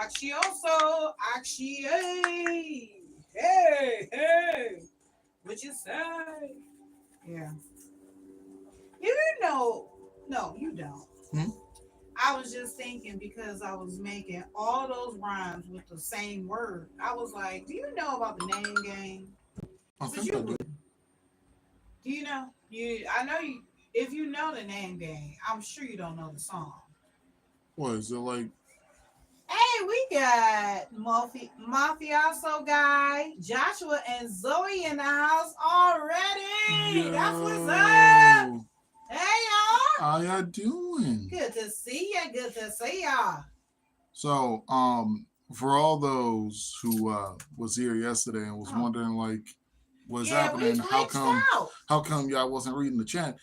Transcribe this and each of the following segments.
Axioso, Axie. Hey, hey. What you say? Yeah. You know, no, you don't. Hmm? I was just thinking because I was making all those rhymes with the same word. I was like, do you know about the name game? I But think you I do. would. Do you know? I know you. If you know the name game, I'm sure you don't know the song. What is it like? Hey, we got Mafioso guy, Joshua and Zoe in the house already. That's what's up. Yo, Hey y'all. how y'all doing? Good to see ya. Good to see y'all. So, for all those who was here yesterday and was Oh, wondering like what's yeah, we happening, glitched out. how come y'all wasn't reading the chat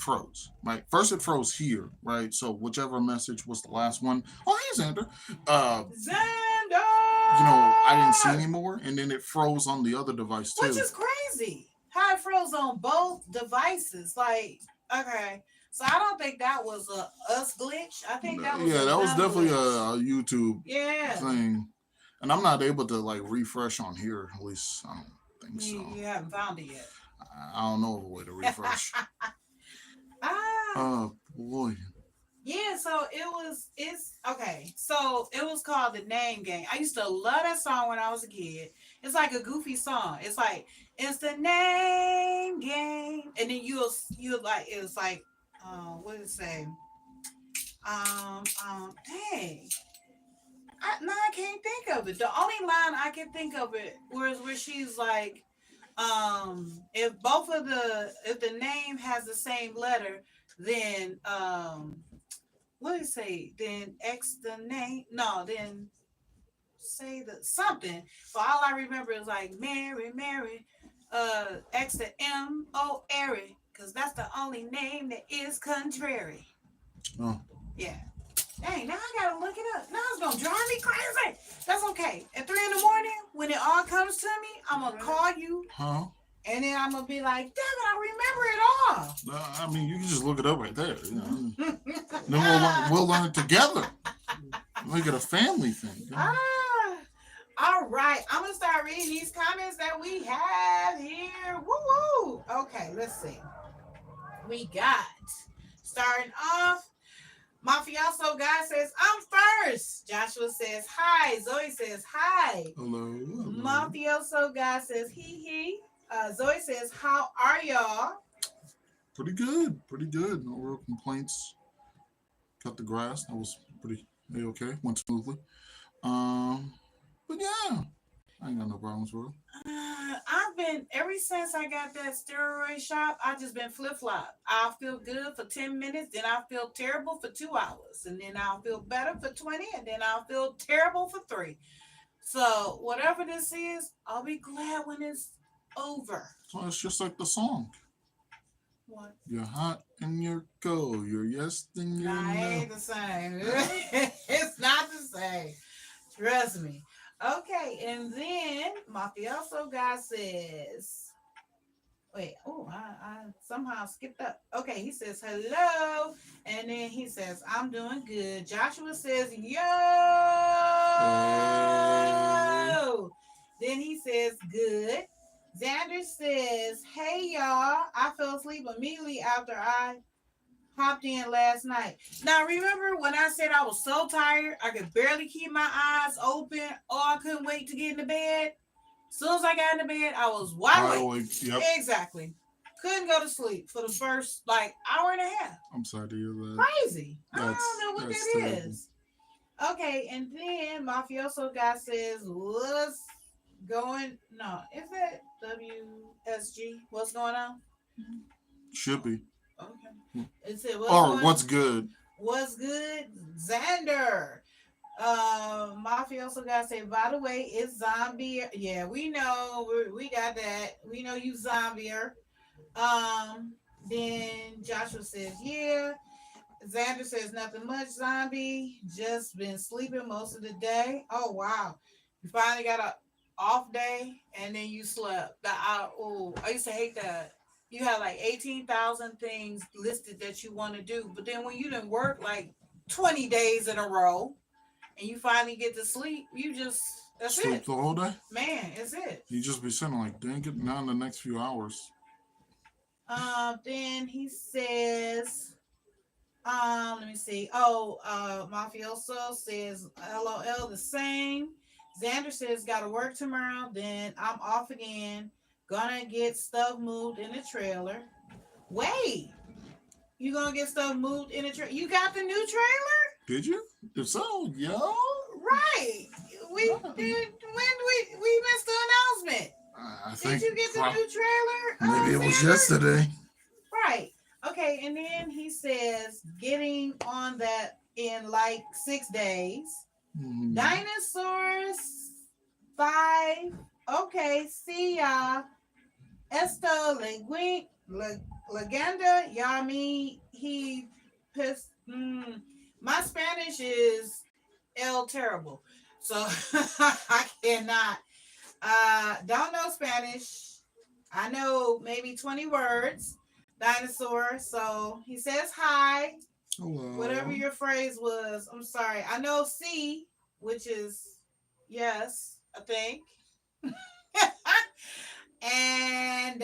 froze. Right, first it froze here, right? So whichever message was the last one. Oh, hey Xander. Uh, I didn't see Xander, anymore, and then it froze on the other device which too. is crazy. How it froze on both devices. Like, okay. So I don't think that was a us glitch. I think that was Yeah, a that was them definitely glitch. a YouTube Yeah. thing, and I'm not able to like refresh on here. At least I don't think so. You haven't found it yet. I don't know of a way to refresh. ah. Oh boy. Yeah, so it's okay. So it was called The Name Game. I used to love that song when I was a kid. It's like a goofy song. It's like it's the name game. And then you'll like it's like what did it say? Dang. I can't think of it. The only line I can think of it was where she's like, if the name has the same letter, then what did it say? Then X the name. No, then say the something. But all I remember is like Mary, Mary, X the M-O Airy. Cause that's the only name that is contrary. Oh. Yeah. Dang, now I gotta look it up. Now it's gonna drive me crazy. That's okay. At 3 in the morning, when it all comes to me, I'm gonna call you. Huh? And then I'm gonna be like, damn it, I remember I mean, you can just look it up right there. Then it we'll all. learn it together. Make it a family thing. Ah, all right. I'm gonna start reading these comments that we have here. Woo woo. Okay, let's see. We got starting off. Mafioso guy says, I'm first. Joshua says hi. Zoe says hi. Hello. Hello. Mafioso guy says he. Zoe says, how are y'all? Pretty good. Pretty good. No real complaints. Cut the grass. That was pretty okay. Went smoothly. Um, but yeah, I ain't got no problems with it. I've been ever since I got that steroid shot. I just been flip flop. I'll feel good for 10 minutes, then I'll feel terrible for 2 hours, and then I'll feel better for 20, and then I'll feel terrible for 3. So whatever this is, I'll be glad when it's over. So it's just like the song. What? You're hot and you're cold. You're yes and you're Nah, it no. ain't the same. It's not the same. Trust me. Okay, and then Mafioso guy says, wait, oh, I somehow skipped up. Okay, he says hello, and then he says, I'm doing good. Joshua says, yo. Hey. Then he says, good. Xander says, hey y'all. I fell asleep immediately after I hopped in last night. Now remember when I said I was so tired I could barely keep my eyes open or I couldn't wait to get into bed? As soon as I got into bed, I was wide Wide awake. awake. Yep. Exactly. Couldn't go to sleep for the first like hour and a half. I'm sorry to hear that. Crazy. I don't know what that terrible. is. Okay, and then Mafioso guy says, what's going no, is that WSG? What's going on? Should be. Okay. It said what's Or going what's good? What's good? Xander. Mafioso guy say, by the way, it's zombie. Yeah, we know. We got that. We know you zombier. Um, then Joshua says, yeah. Xander says, nothing much, zombie. Just been sleeping most of the day. Oh, wow. You finally got a off day and then you slept. I used to hate that. You had like 18,000 things listed that you want to do. But then when you didn't work like 20 days in a row, and you finally get to sleep, that's Sleep it. the whole day. Man, it's it. You just be sitting like, dang it, now in the next few hours. Then he says, let me see. Mafioso says, LOL, the same. Xander says, gotta work tomorrow. Then I'm off again. Gonna get stuff moved in the trailer. Wait, you gonna get stuff moved in the trailer? You got the new trailer? Did you? If so, yo. Right. We did. When we missed the announcement? I Did think you get the new trailer? maybe it was Xander? yesterday. Right. Okay, and then he says getting on that in like 6 days. Mhm. Dinosaurs 5. Okay, see ya. Esto Legenda. Y'all mean he pissed. My Spanish is El Terrible. So I cannot. Don't know Spanish. I know maybe 20 words. Dinosaur. So he says hi. Hello. Whatever your phrase was. I'm sorry. I know C, which is yes, I think. And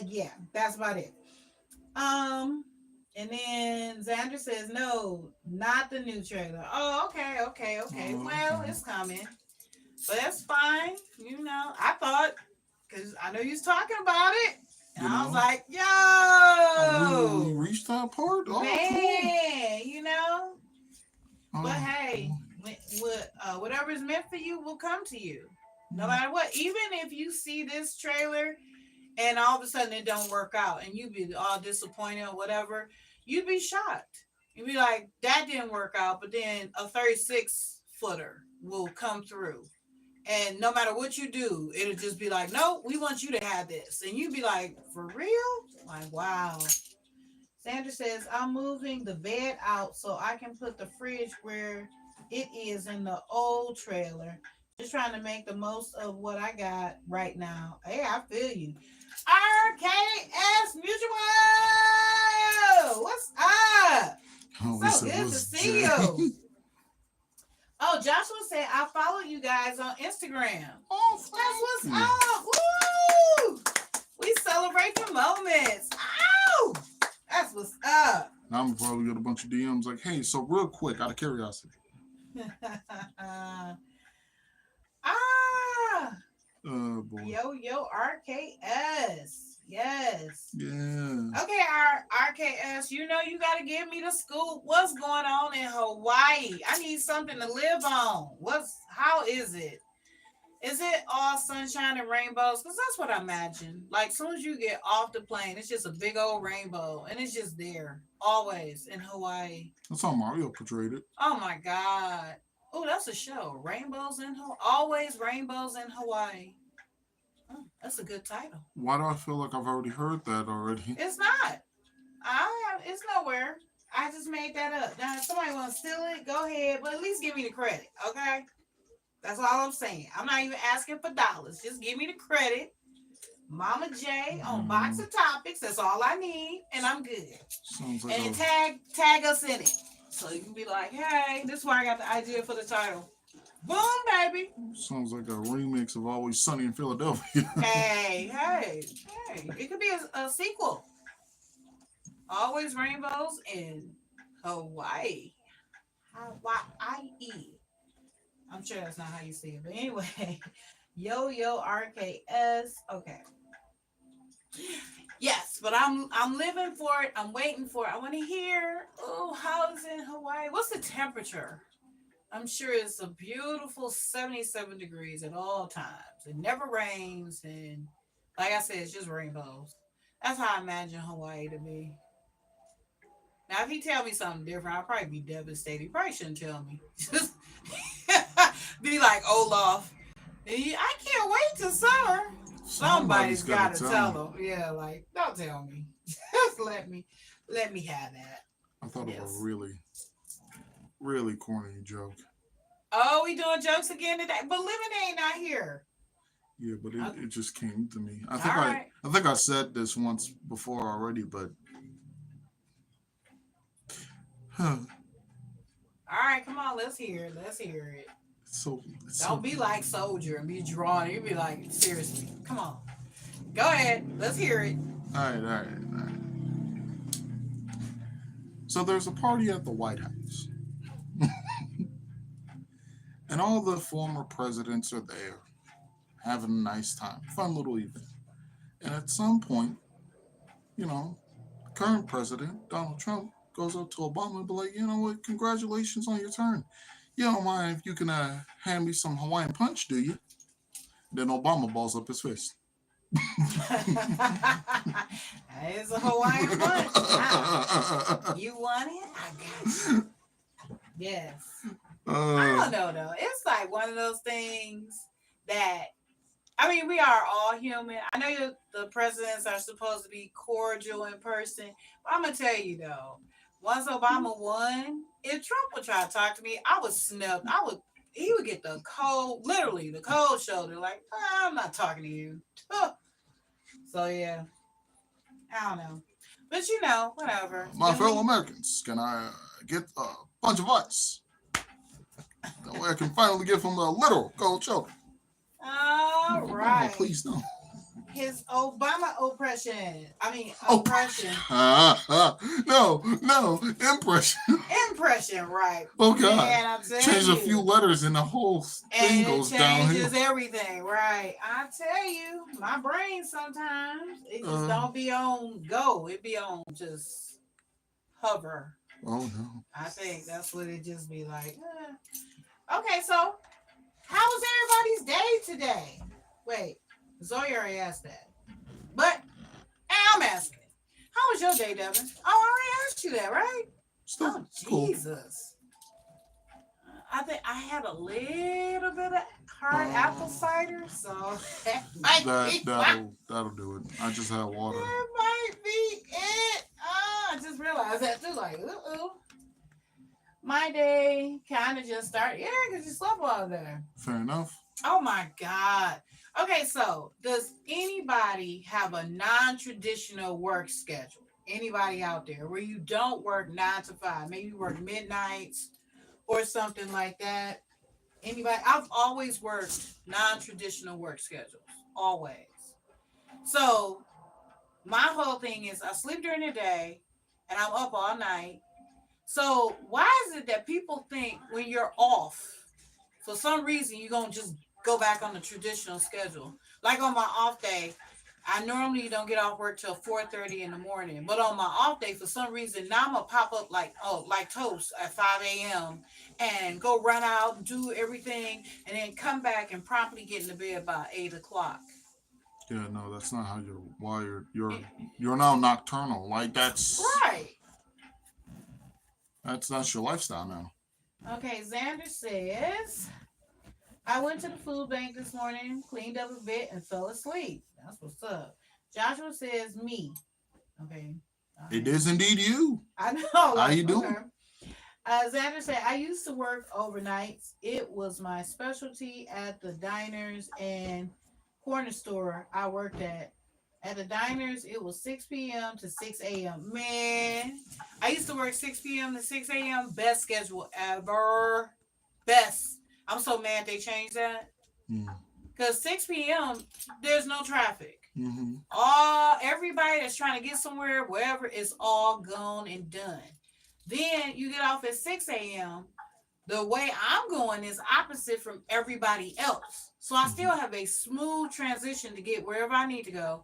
yeah, that's about it. And then Xander says, no, not the new trailer. Oh, okay. Oh, Well, okay. it's coming. But that's fine. I thought, because I know you was talking about it. And I was like, we yo, reached that part? Oh, man, cool. But hey, whatever is meant for you will come to you. No matter what. Even if you see this trailer and all of a sudden it don't work out and you be all disappointed or whatever, you'd be shocked. You'd be like, that didn't work out, but then a 36-footer will come through. And no matter what you do, it'll just be like, no, we want you to have this. And you'd be like, for real? Like, wow. Sandra says, I'm moving the bed out so I can put the fridge where it is in the old trailer. Just trying to make the most of what I got right now. Hey, I feel you. RKS Mutual! What's up? So good to see you. Oh, Joshua said, I follow you guys on Instagram. Oh, that's what's up. Woo! We celebrate the moments. Ow! That's what's up. Now I'm probably get a bunch of DMs like, hey, so real quick, out of curiosity. Boy. Yo, RKS. Yes. Yeah. Okay, our RKS, you gotta give me the scoop. What's going on in Hawaii? I need something to live on. How is it? Is it all sunshine and rainbows? Because that's what I imagine. Like, as soon as you get off the plane, it's just a big old rainbow. And it's just there. Always in Hawaii. That's how Mario portrayed it. Oh, my God. Oh, that's a show. Rainbows in Hawaii. Always rainbows in Hawaii. Oh, that's a good title. Why do I feel like I've already heard that already? It's not. It's nowhere. I just made that up. Now, if somebody want to steal it, go ahead. But at least give me the credit, okay? That's all I'm saying. I'm not even asking for dollars. Just give me the credit. Mama J on Box of Topics. That's all I need, and I'm good. Sounds like and tag us in it, so you can be like, "Hey, this is where I got the idea for the title." Boom, baby. Sounds like a remix of Always Sunny in Philadelphia. hey! It could be a sequel. Always Rainbows in Hawaii. Hawaii. I'm sure that's not how you say it, but anyway, yo RKS. Okay. Yes, but I'm living for it. I'm waiting for it. I want to hear. Oh, how is it in Hawaii? What's the temperature? I'm sure it's a beautiful 77 degrees at all times. It never rains, and like I said, it's just rainbows. That's how I imagine Hawaii to be. Now, if he tell me something different, I'll probably be devastated. He probably shouldn't tell me. Just be like Olaf. I can't wait till summer. Somebody's got to tell him. Yeah, like, don't tell me. Just let me have that. I thought of a really, really corny joke. Oh, we doing jokes again today? But Lemonade not here. Yeah, but it just came to me. I think I said this once before already, but All All right, come on, let's hear it. Let's hear it. It's so Don't be like Soldier and be drawn. You be like, seriously, come on. Go ahead. Let's hear it. all right. So there's a party at the White House, and all the former presidents are there having a nice time, fun little event. And at some point, you know, the current president, Donald Trump, goes up to Obama and be like, you know what, congratulations on your turn. You don't mind if you can hand me some Hawaiian punch, do you? Then Obama balls up his fist. It's a Hawaiian punch. You want it? I got you. Yes. I don't know though. It's like one of those things that I mean, we are all human. I know the presidents are supposed to be cordial in person, but I'm gonna tell you though, once Obama won, if Trump would try to talk to me, I would snub. He would get the cold, literally the cold shoulder. Like, I'm not talking to you. So yeah, I don't know, but whatever. My fellow Americans, can I get a bunch of ice? That way I can finally give him a literal cold shoulder. All No, right. please no. His Obama oppression. Oh, Oppression. no, impression. Impression, right? Oh God, Man, I'm telling change a you. few letters and the whole thing And it goes downhill. changes everything, right? I tell you, my brain sometimes it just don't be on go. It be on just hover. Oh no. I think that's what it just be like. Okay, so how was everybody's day today? Wait, Zoe already asked that. But I'm asking. How was your day, Devin? Oh, I already asked you that, right? Still Oh, cool. Jesus. I think I had a little bit of hard apple cider, so That'll do it. I just had water. That might be it. I just realized that too. Like, my day kind of just started. Yeah, because you slept all day. Fair enough. Oh my God. Okay, so does anybody have a non-traditional work schedule? Anybody out there where you don't work 9 to 5? Maybe you work midnights or something like that. Anybody? I've always worked non-traditional work schedules. Always. So my whole thing is I sleep during the day and I'm up all night. So why is it that people think when you're off, for some reason you're gonna just go back on the traditional schedule? Like on my off day, I normally don't get off work till 4:30 in the morning. But on my off day, for some reason, now I'm gonna pop up like toast at 5 a.m. and go run out and do everything and then come back and promptly get into bed by 8 o'clock. Yeah, no, that's not how you're wired. You're now nocturnal. Like that's Right. That's your lifestyle now. Okay, Xander says, I went to the food bank this morning, cleaned up a bit, and fell asleep. That's what's up. Joshua says, me. Okay. It is indeed you. I know. How you doing? Xander said, I used to work overnights. It was my specialty at the diners and corner store I worked at. At the diners, it was 6 p.m. to 6 a.m. Man, I used to work 6 p.m. to 6 a.m. Best schedule ever. Best. I'm so mad they changed that. Because 6 p.m., there's no traffic. Mm-hmm. Everybody that's trying to get somewhere, wherever, is all gone and done. Then you get off at 6 a.m. The way I'm going is opposite from everybody else. So I still have a smooth transition to get wherever I need to go.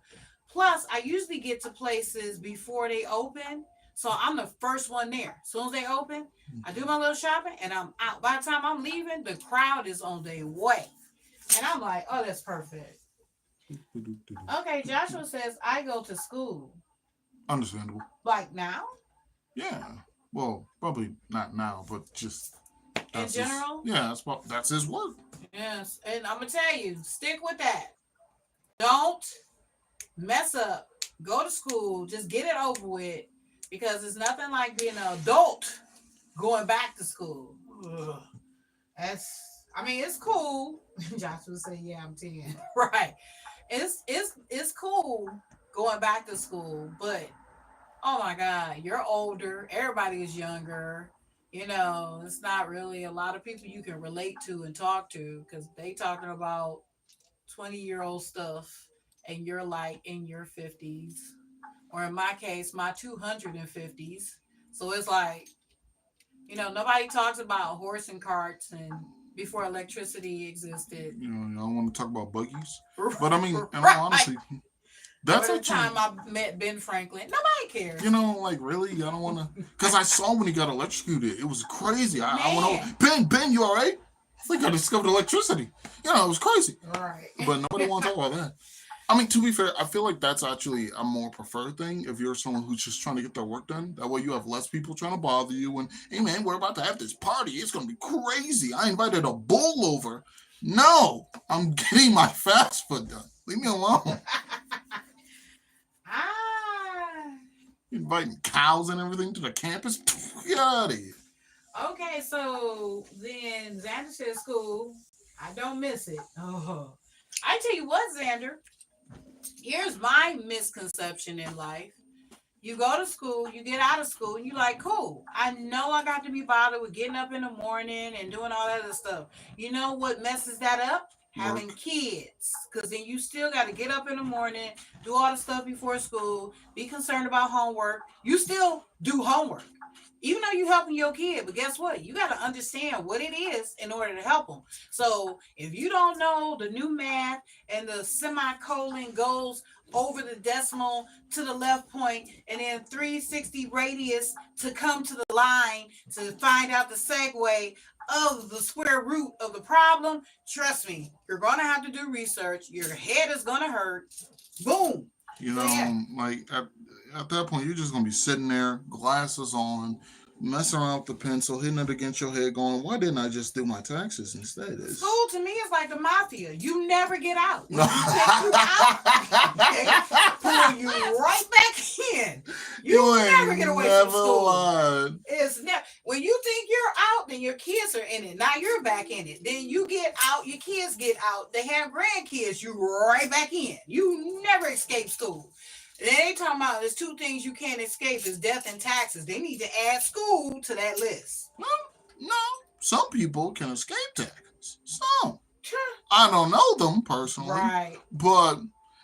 Plus, I usually get to places before they open. So I'm the first one there. As soon as they open, I do my little shopping and I'm out. By the time I'm leaving, the crowd is on their way. And I'm like, oh, that's perfect. Okay, Joshua says, I go to school. Understandable. Like now? Yeah. Well, probably not now, but just in general? That's his work. Yes. And I'm going to tell you, stick with that. Don't mess up. Go to school. Just get it over with. Because it's nothing like being an adult going back to school. Ugh. It's cool. Joshua said, yeah, I'm 10. Right. It's cool going back to school, but oh my God, you're older. Everybody is younger. It's not really a lot of people you can relate to and talk to because they talking about 20-year-old stuff and you're like in your 50s. Or in my case, my 250s. So it's like, nobody talks about horse and carts and before electricity existed. I don't want to talk about buggies, but I mean, in all Right. honesty, Or that's the actually, time I met Ben Franklin. Nobody cares. like really, I don't want to, because I saw when he got electrocuted. It was crazy. I went Man. over, Ben, you all right? I think I discovered electricity. It was crazy. Right. But nobody want to talk about that. I mean, to be fair, I feel like that's actually a more preferred thing if you're someone who's just trying to get their work done. That way you have less people trying to bother you. And, hey, man, we're about to have this party. It's going to be crazy. I invited a bull over. No, I'm getting my fast food done. Leave me alone. Ah. Inviting cows and everything to the campus. Get out of here. Okay, so then Xander says school. I don't miss it. Oh. I tell you what, Xander, here's my misconception in life. You go to school, you get out of school, and you're like, cool. I know I got to be bothered with getting up in the morning and doing all that other stuff. You know what messes that up? Having Work. kids. Because then you still got to get up in the morning, do all the stuff before school, be concerned about homework. You still do homework even though you're helping your kid, but guess what? You got to understand what it is in order to help them. So if you don't know the new math and the semicolon goes over the decimal to the left point and then 360 radius to come to the line to find out the segue of the square root of the problem, trust me, you're going to have to do research. Your head is going to hurt. Boom. So, yeah. Like at that point, you're just gonna be sitting there, glasses on, messing around with the pencil, hitting it against your head, going, "Why didn't I just do my taxes instead?" School to me is like the mafia. You never get out. When you take you out, they pull you right back in. You never get away from school. Lied. It's never. When you think you're out, then your kids are in it. Now you're back in it. Then you get out. Your kids get out. They have grandkids. You right back in. You never escape school. They ain't talking about there's two things you can't escape is death and taxes. They need to add school to that list. No. Some people can escape taxes. Some. I don't know them personally. Right. But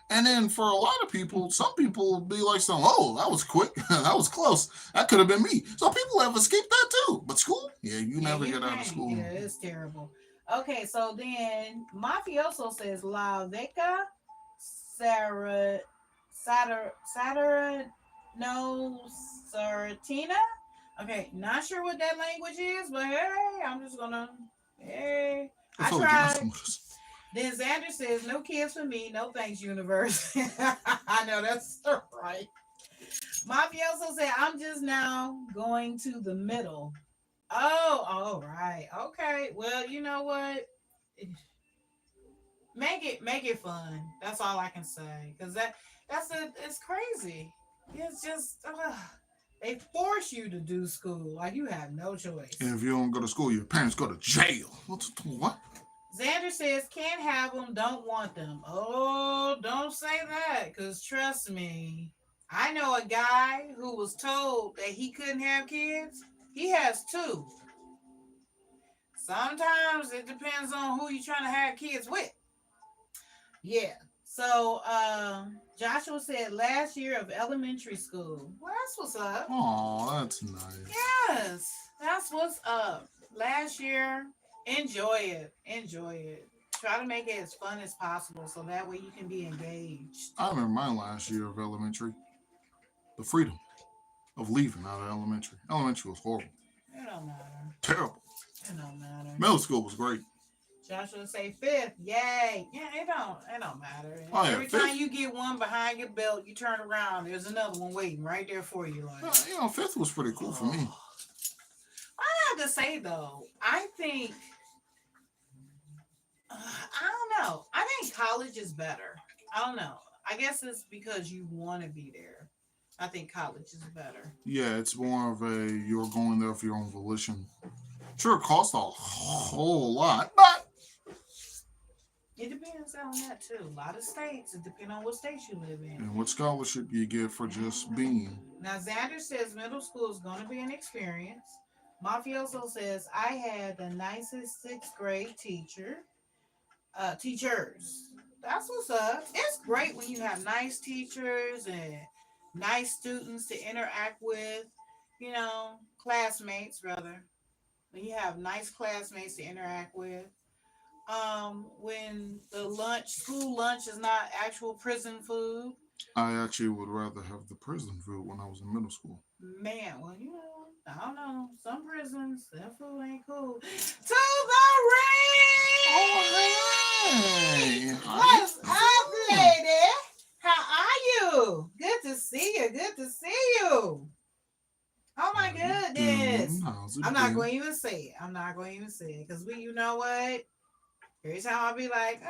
and then for a lot of people, some people will be like, "Oh, that was quick. That was close. That could have been me." So people have escaped that too. But school, you never get out of school. Yeah, it's terrible. Okay, so then Mafioso says La Veca no Sartina. Okay, not sure what that language is, but hey, I'm just gonna hey. I tried. Then Xander says, "No kids for me. No thanks, universe." I know that's right. Mafioso said, "I'm just now going to the middle." Oh, all right. Okay. Well, you know what? Make it fun. That's all I can say. Cause it's crazy. It's just they force you to do school. Like you have no choice. And if you don't go to school, your parents go to jail. What? Xander says, "Can't have them, don't want them." Oh, don't say that, because trust me, I know a guy who was told that he couldn't have kids. He has two. Sometimes it depends on who you're trying to have kids with. Yeah. So Joshua said last year of elementary school. Well, that's what's up. Oh, that's nice. Yes, that's what's up. Last year, enjoy it. Enjoy it. Try to make it as fun as possible so that way you can be engaged. I remember my last year of elementary. The freedom of leaving out of elementary. Elementary was horrible. It don't matter. Terrible. It don't matter. Middle school was great. Joshua say fifth. Yay. Yeah, it don't matter. Oh, yeah, Every time you get one behind your belt, you turn around, there's another one waiting right there for you. Like, fifth was pretty cool for me. I have to say though, I think I don't know. I think college is better. I don't know. I guess it's because you want to be there. I think college is better. Yeah, it's more of you're going there for your own volition. Sure, it costs a whole lot, but it depends on that too. A lot of states, it depends on what state you live in. And what scholarship you get for just being. Now, Xander says middle school is going to be an experience. Mafioso says, I had the nicest sixth grade teachers. That's what's up. It's great when you have nice teachers and nice students to interact with, classmates rather. When you have nice classmates to interact with. When the school lunch is not actual prison food. I actually would rather have the prison food when I was in middle school. Man, well, I don't know. Some prisons, their food ain't cool. To the ring! Oh, hey! What's up, lady? How are you? Good to see you. Good to see you. Oh my goodness. How's it I'm not been? going to even say it. I'm not going to even say it. Because you know what? Every time I'll be like,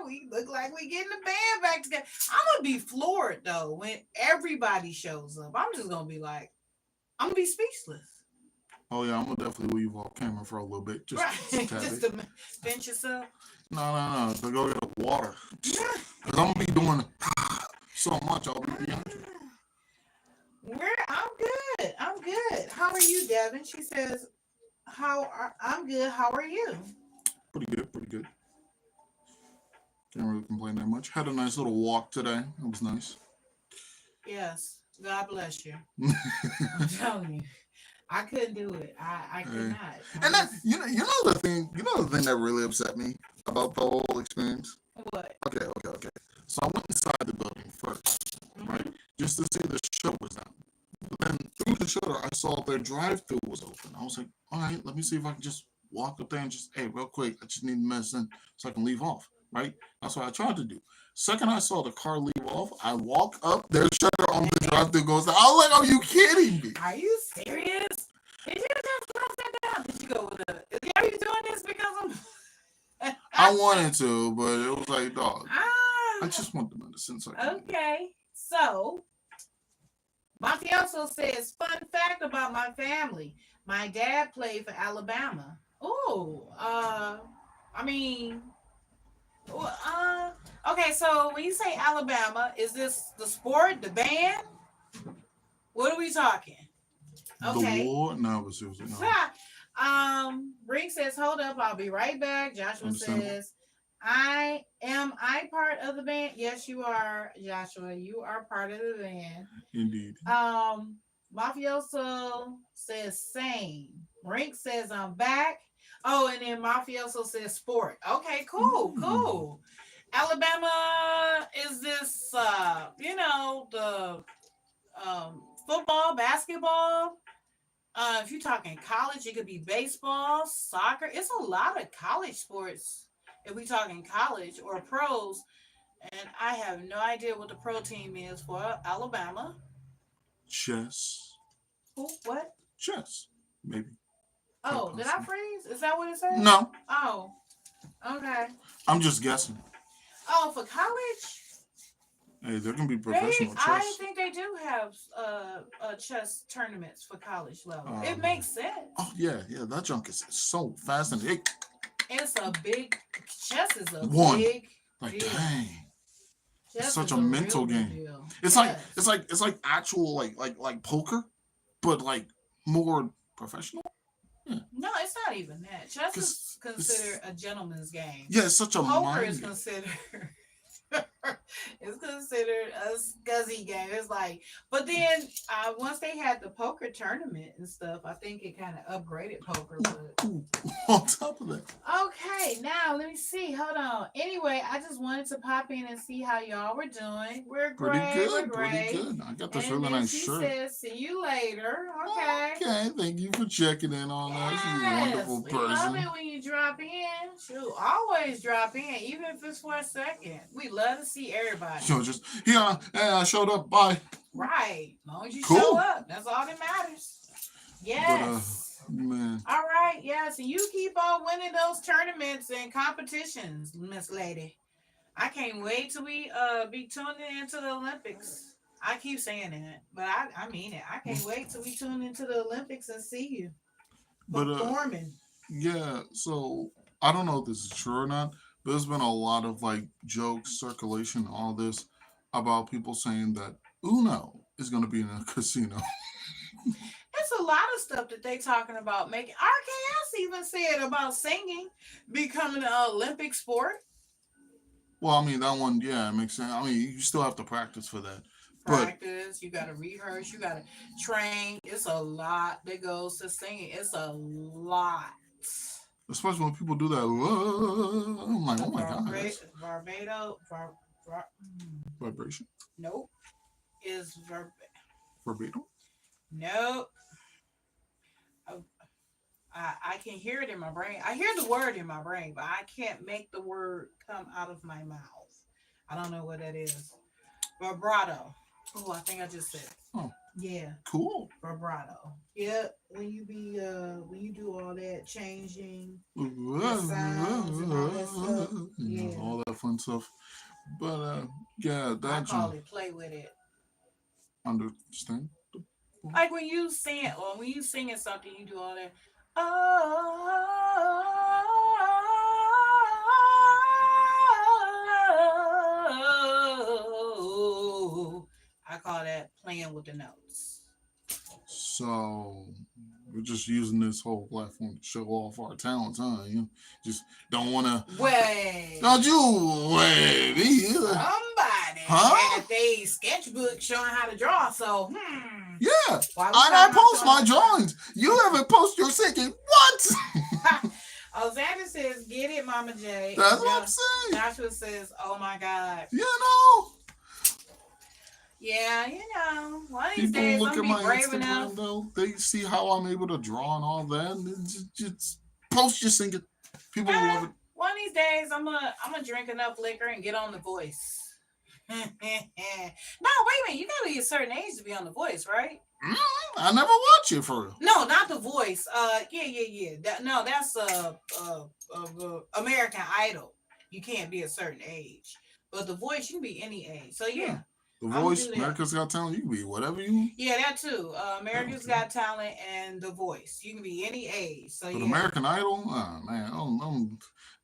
we look like we getting the band back together. I'm going to be floored, though, when everybody shows up. I'm just going to be like, I'm going to be speechless. Oh, yeah, I'm going to definitely leave off camera for a little bit. Just, right. Just to bench yourself. No. To go get water. Because I'm going to be doing so much. I'll be beyond you. I'm good. I'm good. How are you, Devin? She says, I'm good. How are you? Pretty good. Can't really complain that much. Had a nice little walk today. It was nice. Yes. God bless you. I'm telling you. I couldn't do it. I could not. And that, you know the thing that really upset me about the whole experience? What? Okay. So I went inside the building first, right? Just to see the show was out. But then through the shutter, I saw their drive-through was open. I was like, all right, let me see if I can just walk up there and just, hey, real quick, I just need medicine so I can leave off, right? That's what I tried to do. Second, I saw the car leave off. I walk up, their shutter on the drive-through goes down. I was like, are you kidding me? Are you serious? Did you just close that down? Did you go with are you doing this because I'm... I wanted to, but it was like, dog, I just want the medicine. So okay, so Mafioso says, fun fact about my family. My dad played for Alabama. Oh, okay, so when you say Alabama, is this the sport, the band? What are we talking? Okay. The war? No, but seriously, no. Brink says, hold up, I'll be right back. Joshua says, I part of the band? Yes, you are, Joshua. You are part of the band. Indeed. Mafioso says same. Brink says I'm back. Oh, and then Mafioso says sport. Okay, cool. Alabama is this the football, basketball. If you're talking college, it could be baseball, soccer. It's a lot of college sports if we're talking college or pros. And I have no idea what the pro team is for Alabama. Chess. What? Chess, maybe. Oh, did I freeze? Is that what it says? No. Oh, okay. I'm just guessing. Oh, for college? Hey, there can be professional chess. I think they do have chess tournaments for college level. It makes sense. Oh yeah, that junk is so fascinating. It's a big chess is a one. Big like deal. Dang. Chess it's such a mental game. It's like actual like poker, but like more professional. Yeah. No, it's not even that. Chess is considered a gentleman's game. Yeah, it's such a poker is considered. It's considered a scuzzy game. It's like, but then once they had the poker tournament and stuff, I think it kind of upgraded poker. But on top of that, okay, now let me see. Hold on. Anyway, I just wanted to pop in and see how y'all were doing. We're great. We're great. Pretty good. I got this really nice shirt. She says, "See you later." Okay. Okay. Thank you for checking in on us. You wonderful person. We love it when you drop in. Shoot, always drop in, even if it's for a second. We love to see everybody. So just I showed up. Bye. Right. As long as you show up, that's all that matters. Yes. But, man. All right. Yes. And you keep on winning those tournaments and competitions, Miss Lady. I can't wait till we be tuning into the Olympics. I keep saying that, but I mean it. I can't wait till we tune into the Olympics and see you performing. Yeah. So I don't know if this is true or not. There's been a lot of like jokes, circulation, all this about people saying that Uno is going to be in a casino. It's a lot of stuff that they talking about making. RKS even said about singing becoming an Olympic sport. Well, I mean that one, yeah, it makes sense. I mean, you still have to practice for that, but Practice, you got to rehearse, you got to train. It's a lot that goes to singing. It's a lot. especially when people do that, I'm like, oh my god, that's Barbados, vibration, nope, is verbatim. nope. I, I can hear it in my brain. I hear the word in my brain, but I can't make the word come out of my mouth. I don't know what that is. Vibrato. Oh, I think I just said it. Oh, Yeah, cool. vibrato. Yeah, when you do all that changing the sounds and all that stuff. You know, Yeah, all that fun stuff. But yeah, I that's call it play with it. understand. Like when you sing or when you singing something, you do all that. Oh, I call that playing with the notes. So we're just using this whole platform to show off our talents, huh? You just don't want to. Wait, Don't you wait either, somebody huh? had a sketchbook showing how to draw. So, Yeah, why we I talking about post showing my how to drawings. You haven't posted your singing. What? draw? Oh, Xander says, "Get it, Mama J." That's And what I'm saying. Joshua says, "Oh my God." You know, Yeah, one of these people days look I'm at gonna my be brave enough. Instagram though. They see how I'm able to draw and all that, and then just post your singing. People will love it. One of these days I'm gonna drink enough liquor and get on The Voice. No, wait a minute. You gotta be a certain age to be on The Voice, right? I never watch it for real. No, not The Voice. Yeah. No, that's American Idol. You can't be a certain age, but The Voice you can be any age. So yeah, The I'm gonna Voice, do that. America's Got Talent. You can be whatever you. Yeah, that too. America's Okay. Got Talent and The Voice. You can be any age. So But yeah. American Idol, oh man,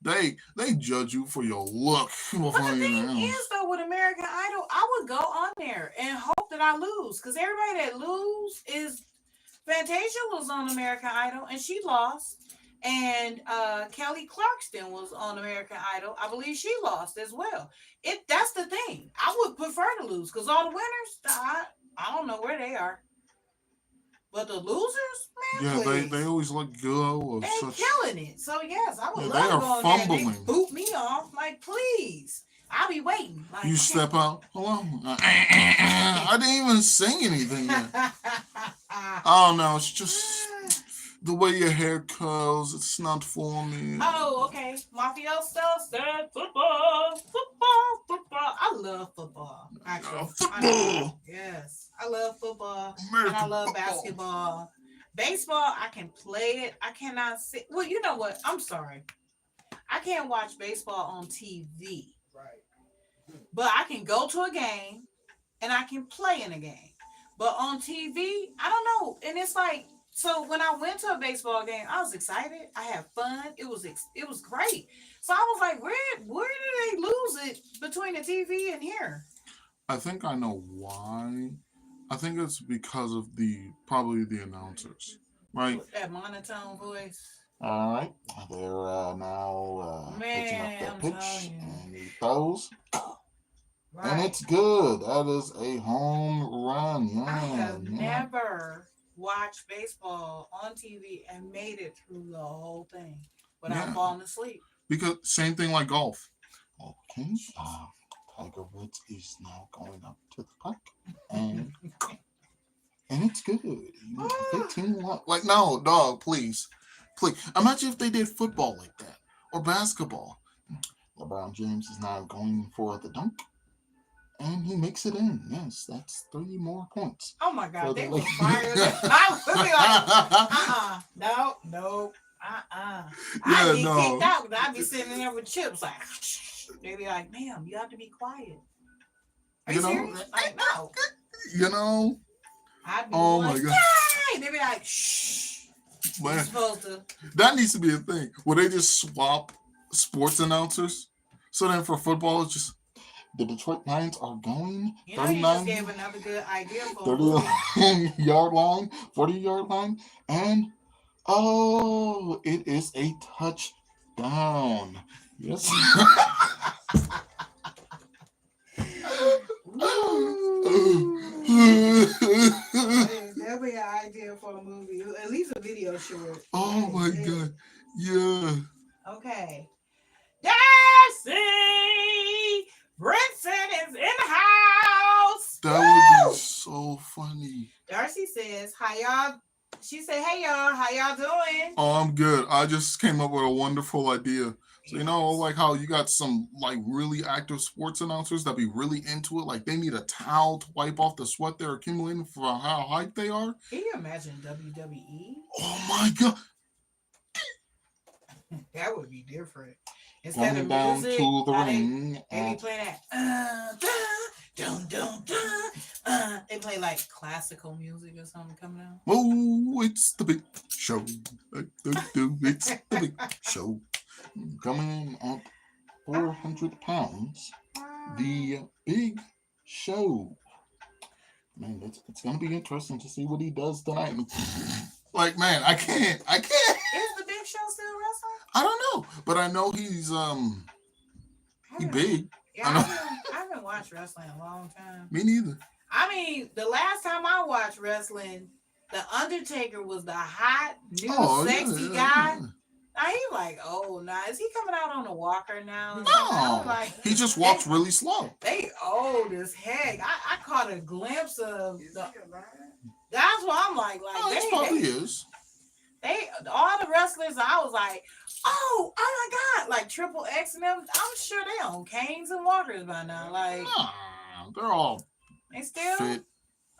they judge you for your look But before the you thing know. is, though, with American Idol, I would go on there and hope that I lose, because everybody that lose is Fantasia was on American Idol and she lost, and Kelly Clarkson was on American Idol. I believe she lost as well. That's the thing. I would prefer to lose because all the winners, I don't know where they are, but the losers, man, Yeah, they please. always let go of They such. killing it. So yes, I would Yeah, love they to are go on there and they fumbling. boot me off. Like, please. I'll be waiting. Like, You okay. step out. Hello. I didn't even sing anything yet. Oh no, it's just the way your hair curls. It's not for me. Oh, okay. Mafioso said football. I love football. Actually, I do. Football. Yes, I love football and I American love football. basketball. Baseball, I can play it. I cannot sit. Well, you know what? I'm sorry. I can't watch baseball on TV, Right. but I can go to a game and I can play in a game. But on TV, I don't know. And it's like, so when I went to a baseball game, I was excited. I had fun. It was great. So I was like, where did they lose it between the TV and here? I think I know why. I think it's because of probably the announcers, right? With that monotone voice. All right, they're now pitching up Man, that I'm pitch, telling you. and he throws, and Right. it's good. That is a home run. I have Yeah. never watched baseball on TV and made it through the whole thing without Yeah. falling asleep. Because same thing like golf. Okay, Tiger Woods is now going up to the puck, and it's good. 15-1. Like, no, dog, please. Imagine if they did football like that or basketball. LeBron James is now going for the dunk, and he makes it in. Yes, that's 3 more points. Oh my God, For they the were Lakers. fired. I would be like, no, Yeah, I'd get no. kicked out, but I'd be sitting there with chips like, they'd be like, ma'am, you have to be quiet. Are you You know? serious? Like, no. You know, I'd be oh like, my God. yay! They'd be like, shh. You're Man, supposed to. that needs to be a thing where they just swap sports announcers. So then for football, it's just, The Detroit Lions are going You know, you just 39, gave another good idea for a movie. 30-yard line, 40-yard line, and oh, it is a touchdown. Yes. Definitely an idea for a movie, at least a video short. Oh my God. Yeah. Okay. Darcy Brinson is in the house. That would be so funny. Darcy says, "Hi y'all." She said, "Hey y'all, how y'all doing?" Oh, I'm good. I just came up with a wonderful idea. So you know, like how you got some like really active sports announcers that be really into it, like they need a towel to wipe off the sweat they're accumulating for how hyped they are. Can you imagine WWE? Oh my God. That would be different. Instead Coming of down music, to the now ring. they be playing that. They play like classical music or something coming out. Oh, it's the big show. It's the big show. Coming in at 400 pounds. The big show. Man, it's going to be interesting to see what he does tonight. Like, man, I can't. Is the Big Show still wrestling? I don't know, but I know he's big. Yeah, I haven't watched wrestling in a long time. Me neither. I mean, the last time I watched wrestling, The Undertaker was the hot, new, sexy guy. Yeah. Now he like, oh, now is he coming out on a walker now? No, like, he just walks really slow. They old as heck. I caught a glimpse of that's what I'm like. He probably is. They all the wrestlers. I was like, oh my God, like Triple X and them. I'm sure they on canes and walkers by now. Like, they're all they still fit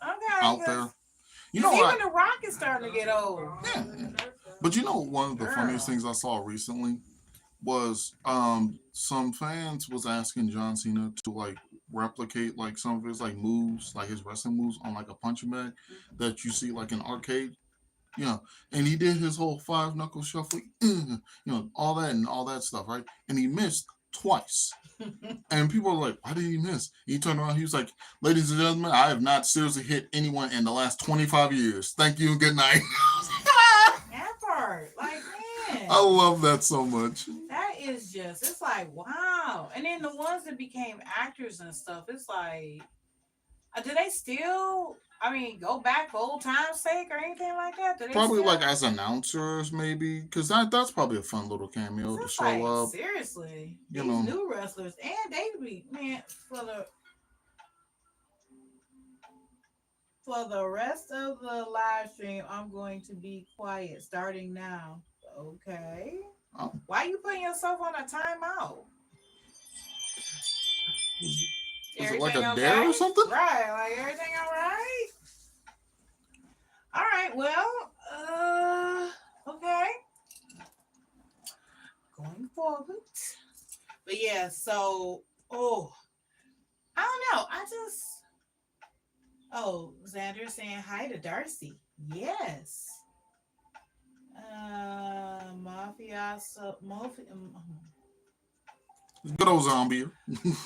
okay out there. You know, even The Rock is starting to get old. Yeah. But you know, one of the funniest things I saw recently was some fans was asking John Cena to like replicate like some of his like moves, like his wrestling moves on like a punching bag that you see like in arcade. You know, and he did his whole 5-knuckle shuffle, you know, all that stuff, right? And he missed twice. And people are like, why did he miss? He turned around, he was like, ladies and gentlemen, I have not seriously hit anyone in the last 25 years. Thank you and good night. That part, like, man. I love that so much. That is just, it's like, wow. And then the ones that became actors and stuff, it's like, do they still, I mean, go back for old time's sake or anything like that? Probably like as announcers, maybe, because that's probably a fun little cameo to show like, up. Seriously, you these know, new wrestlers, and they be, man, for the rest of the live stream, I'm going to be quiet starting now. Okay. Oh. Why are you putting yourself on a timeout? Is it like a dare or something? Right, like everything all right? All right, well, okay. Going forward. But yeah, so, I don't know. Xander saying hi to Darcy. Yes. Good old zombie.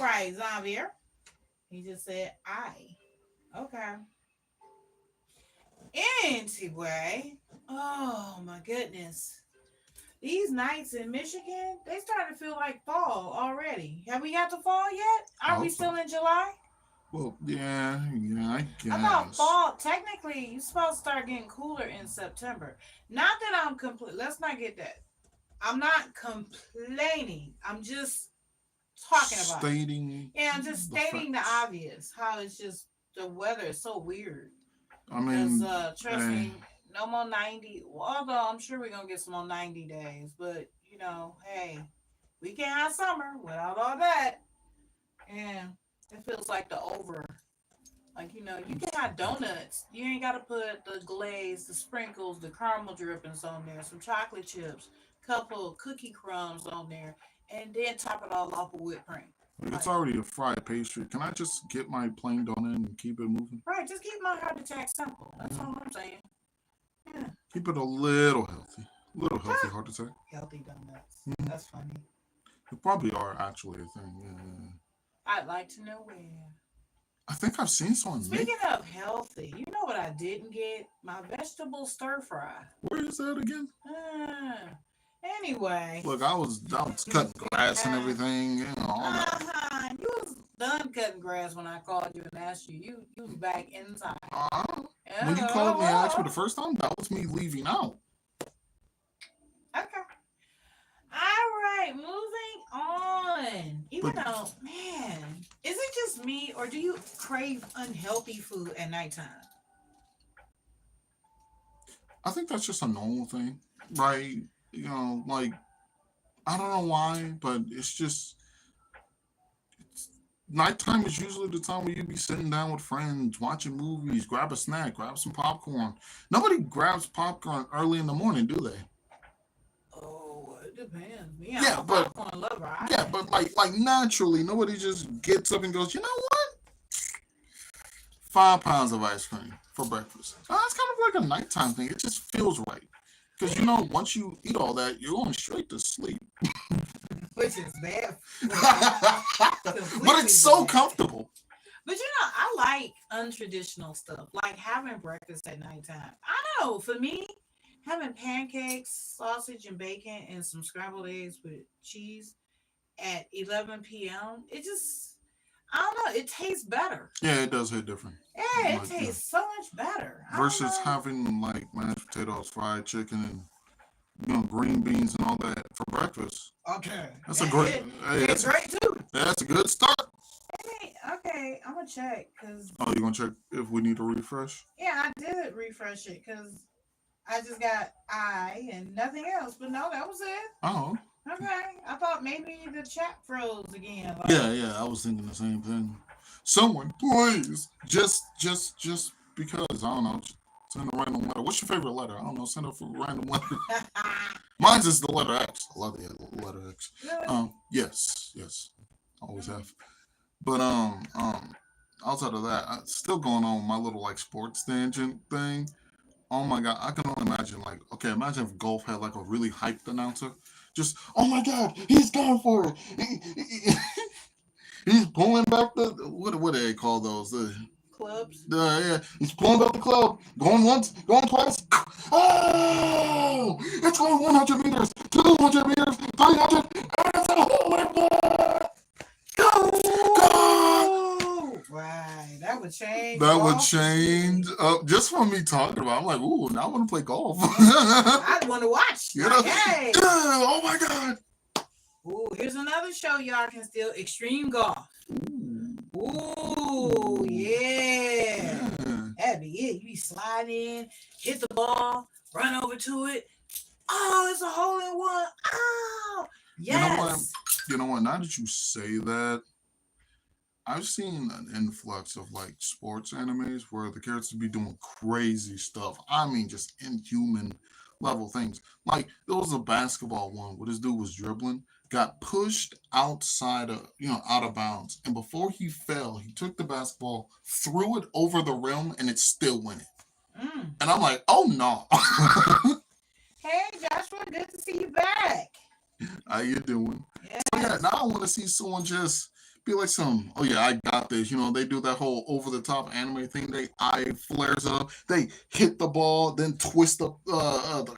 Right, zombie. He just said I. Okay. Anyway, oh my goodness. These nights in Michigan, they starting to feel like fall already. Have we got to fall yet? Are we still in July? Well, yeah, I guess. I thought fall, technically, you're supposed to start getting cooler in September. Not that I'm let's not get that. I'm not complaining. I'm just talking about stating. I'm just stating the obvious. How it's just the weather is so weird. I mean, trust me, no more 90. Although I'm sure we're gonna get some more 90 days, but you know, hey, we can have summer without all that. And it feels like the over. Like, you know, you can have donuts. You ain't gotta put the glaze, the sprinkles, the caramel drippings on there, some chocolate chips, couple cookie crumbs on there, and then top it all off with whipped cream. It's already a fried pastry. Can I just get my plain donut and keep it moving? Right, just keep my heart attack simple. That's all I'm saying. Yeah. Keep it a little healthy. Heart attack. Healthy donuts. Mm-hmm. That's funny. They probably are actually a thing. Yeah. I'd like to know where. I think I've seen someone make. Speaking of healthy, you know what I didn't get? My vegetable stir fry. Where is that again? Uh, anyway. Look, I was cutting grass and everything, all that. You was done cutting grass when I called you and asked you. You was back inside. When you called me and asked me the first time, that was me leaving out. Okay. All right, moving on. Even though, man, is it just me or do you crave unhealthy food at nighttime? I think that's just a normal thing, right? Like, I don't know why, but it's just nighttime is usually the time where you be sitting down with friends, watching movies, grab a snack, grab some popcorn. Nobody grabs popcorn early in the morning, do they? Oh, it depends. Me, Yeah, I'm a but popcorn lover. yeah, but like naturally, nobody just gets up and goes, you know what? 5 pounds of ice cream for breakfast. It's kind of like a nighttime thing. It just feels right. Because once you eat all that, you're going straight to sleep. Which is bad. But it's so comfortable. But I like untraditional stuff, like having breakfast at nighttime. I don't know, for me, having pancakes, sausage and bacon, and some scrambled eggs with cheese at 11 p.m., it just, I don't know, it tastes better. Yeah, it does hit different. Yeah, it tastes so much better. Versus having like mashed potatoes, fried chicken, and green beans and all that for breakfast. Okay. That's a great. It's great too. That's a good start. Okay, I'm gonna check because. Oh, you gonna check if we need a refresh? Yeah, I did refresh it because I just got and nothing else. But no, that was it. Oh. Okay, I thought maybe the chat froze again. Like, yeah, I was thinking the same thing. Someone, please, just because I don't know, send a random letter. What's your favorite letter? I don't know. Send a random letter. Mine's is the letter X. I love the letter X. Really? Yes, always have. But outside of that, still going on with my little like sports tangent thing. Oh my god, I can only imagine imagine if golf had like a really hyped announcer. Just, oh my god, he's going for it. He's pulling back what do they call those? Clubs. Yeah, he's pulling back the club. Going once, going twice. Oh, it's going 100 meters, 200 meters, 300, and it's a hole in one. Go! Right, that would change. That would change. Just from me talking about it, I'm like, ooh, now I want to play golf. I want to watch. Hey. Yeah, oh my god. Ooh, here's another show y'all can steal: Extreme Golf. Ooh, yeah. That'd be it. You be sliding in, hit the ball, run over to it. Oh, it's a hole in one. Oh, yes. You know what? Now that you say that, I've seen an influx of like sports animes where the characters be doing crazy stuff. I mean, just inhuman level things. Like there was a basketball one where this dude was dribbling, got pushed outside of out of bounds, and before he fell, he took the basketball, threw it over the rim, and it still went in. And I'm like, oh no. Hey Joshua, good to see you back. How you doing? Yes. So yeah, now I want to see someone just be like oh yeah, I got this. They do that whole over the top anime thing. They eye flares up, they hit the ball, then twist the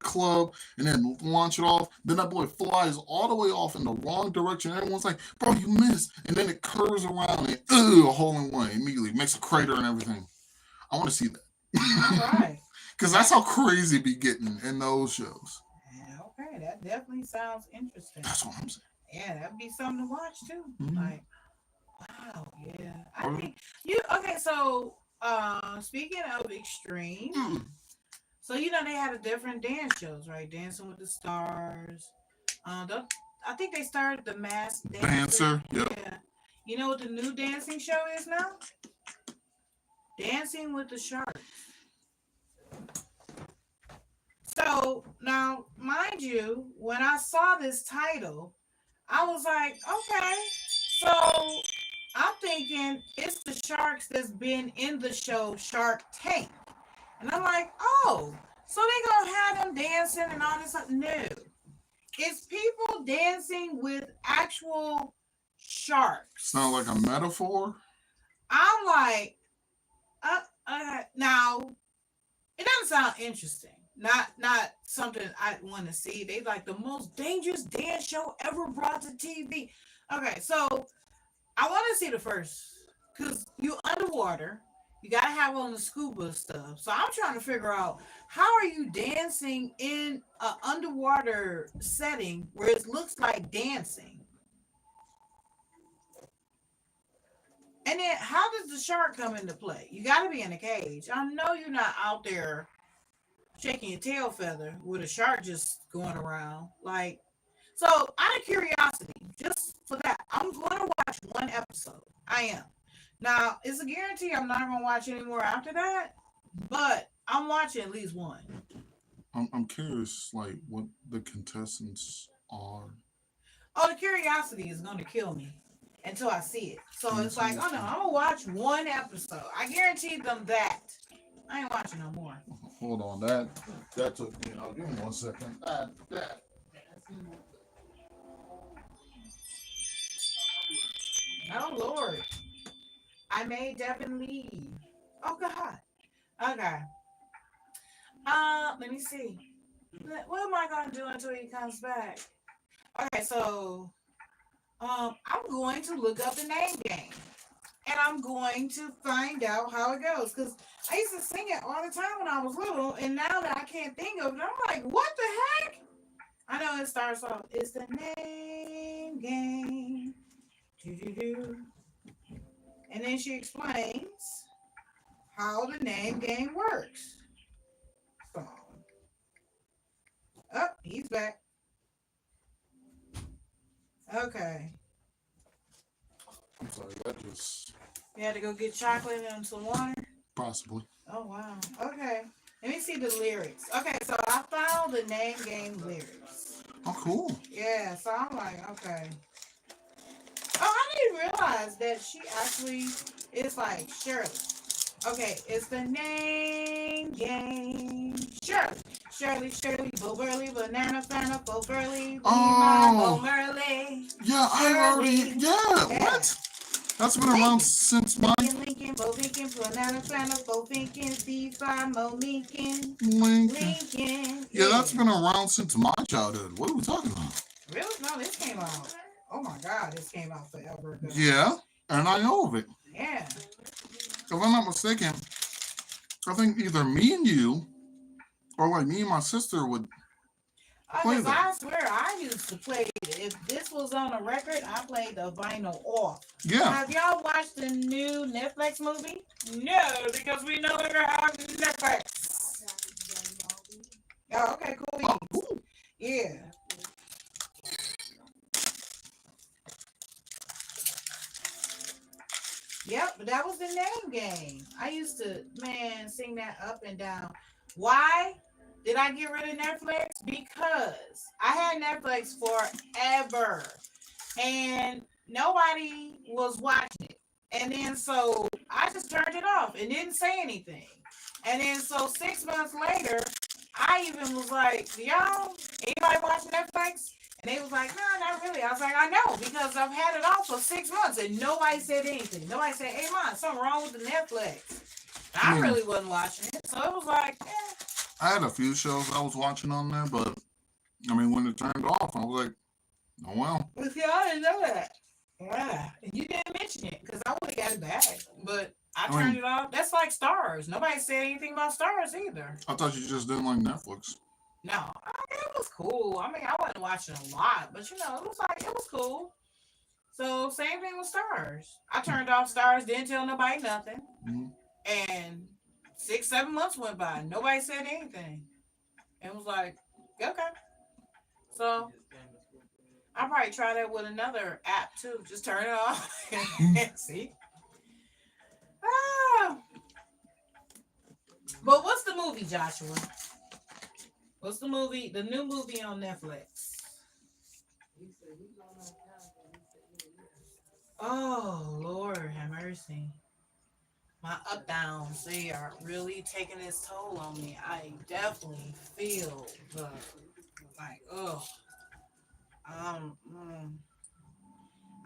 club, and then launch it off. Then that boy flies all the way off in the wrong direction. Everyone's like, bro, you missed. And then it curves around and a hole in one immediately, makes a crater and everything. I want to see that. All right. Because that's how crazy be getting in those shows. Yeah, okay, that definitely sounds interesting. That's what I'm saying. Yeah, that'd be something to watch too. Mm-hmm. Like, wow, yeah. I think okay, so speaking of extreme, so they had a different dance shows, right? Dancing with the Stars. I think they started the Masked Dancer. Yep. Yeah. You know what the new dancing show is now? Dancing with the Sharks. So now, mind you, when I saw this title, I was like, okay, so I'm thinking it's the sharks that's been in the show Shark Tank. And I'm like, oh, so they gonna have them dancing and all this stuff? No. It's people dancing with actual sharks. It's not like a metaphor. I'm like, now it doesn't sound interesting. Not something I want to see. They like the most dangerous dance show ever brought to TV. Okay, so I want to see the first because you underwater. You gotta have on the scuba stuff. So I'm trying to figure out how are you dancing in an underwater setting where it looks like dancing. And then how does the shark come into play? You got to be in a cage. I know you're not out there shaking your tail feather with a shark just going around. Like, so out of curiosity, just for that, I'm going to watch one episode. I am. Now, it's a guarantee I'm not going to watch any more after that, but I'm watching at least one. I'm curious, like what the contestants are. Oh, the curiosity is going to kill me until I see it. So it's like, oh no, I'm gonna watch one episode. I guaranteed them that. I ain't watching no more. Hold on, that took me. I'll give me 1 second. That. Oh Lord, I may definitely leave. Oh God. Okay. Let me see. What am I gonna do until he comes back? Okay, so I'm going to look up the name game. And I'm going to find out how it goes. Because I used to sing it all the time when I was little. And now that I can't think of it, I'm like, what the heck? I know it starts off, it's the name game. Do-do-do. And then she explains how the name game works. So, oh, he's back. Okay. I'm sorry, that just You had to go get chocolate and some water? possibly. Oh, wow. Okay. Let me see the lyrics. Okay, so I found the name game lyrics. Oh, cool. Yeah, so I'm like, okay. Oh, I didn't realize that she actually is like Shirley. Okay, it's the name game. Shirley, Bo Burley, Banana Fana, Bo Burley, Oh. Bo Merley. Yeah, I already. Yeah, what? That's been around since my Lincoln, Bo Lincoln, Banana Fana, Bo Lincoln, C5, Mo Lincoln. Lincoln. Yeah, that's been around since my childhood. What are we talking about? Really? No, this came out. Oh my God, this came out forever ago. Yeah, and I know of it. Yeah. If I'm not mistaken, I think either me and you, or like me and my sister would play Because that. I swear I used to play it. If this was on a record, I played the vinyl off. Yeah. Have y'all watched the new Netflix movie? No, because we no longer have Netflix. Oh, okay, cool. Oh, cool. Yeah. Yep, but that was the name game. I used to, man, sing that up and down. Why did I get rid of Netflix? Because I had Netflix forever and nobody was watching it. And then so I just turned it off and didn't say anything. And then so 6 months later, I even was like, y'all, anybody watch Netflix? And they was like, no, not really. I was like, I know, because I've had it off for 6 months and nobody said anything. Nobody said, hey, Mom, something wrong with the Netflix. I really wasn't watching it. So it was like, I had a few shows I was watching on there, but I mean, when it turned off, I was like, oh, well. Well, see, I didn't know that. Wow. And you didn't mention it because I would have got it back. But I turned it off. That's like Stars. Nobody said anything about Stars either. I thought you just didn't like Netflix. No, it was cool. I mean, I wasn't watching a lot, but you know, it was cool. So same thing with Stars. I turned off Stars, didn't tell nobody nothing, and 6-7 months went by. Nobody said anything. It was like, okay. So I'll probably try that with another app too. Just turn it off and see. But what's the movie, Joshua? What's the movie? The new movie on Netflix. Oh, Lord have mercy. My up downs, they are really taking its toll on me. I definitely feel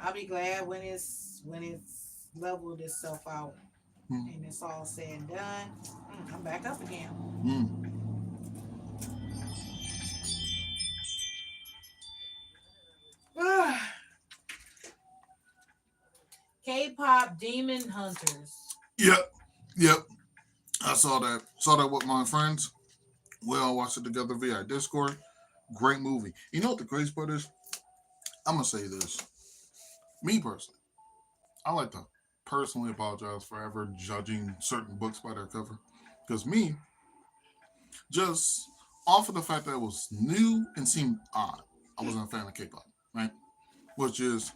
I'll be glad when it's leveled itself out Mm, and it's all said and done. I'm back up again. mm. K-pop Demon Hunters. Yep, yep. I saw that. Saw that with my friends. We all watched it together via Discord. Great movie. You know what the crazy part is? I'm gonna say this. Me personally, I like to personally apologize for ever judging certain books by their cover. Because me, just off of the fact that it was new and seemed odd, I wasn't a fan of K-pop, right? Which is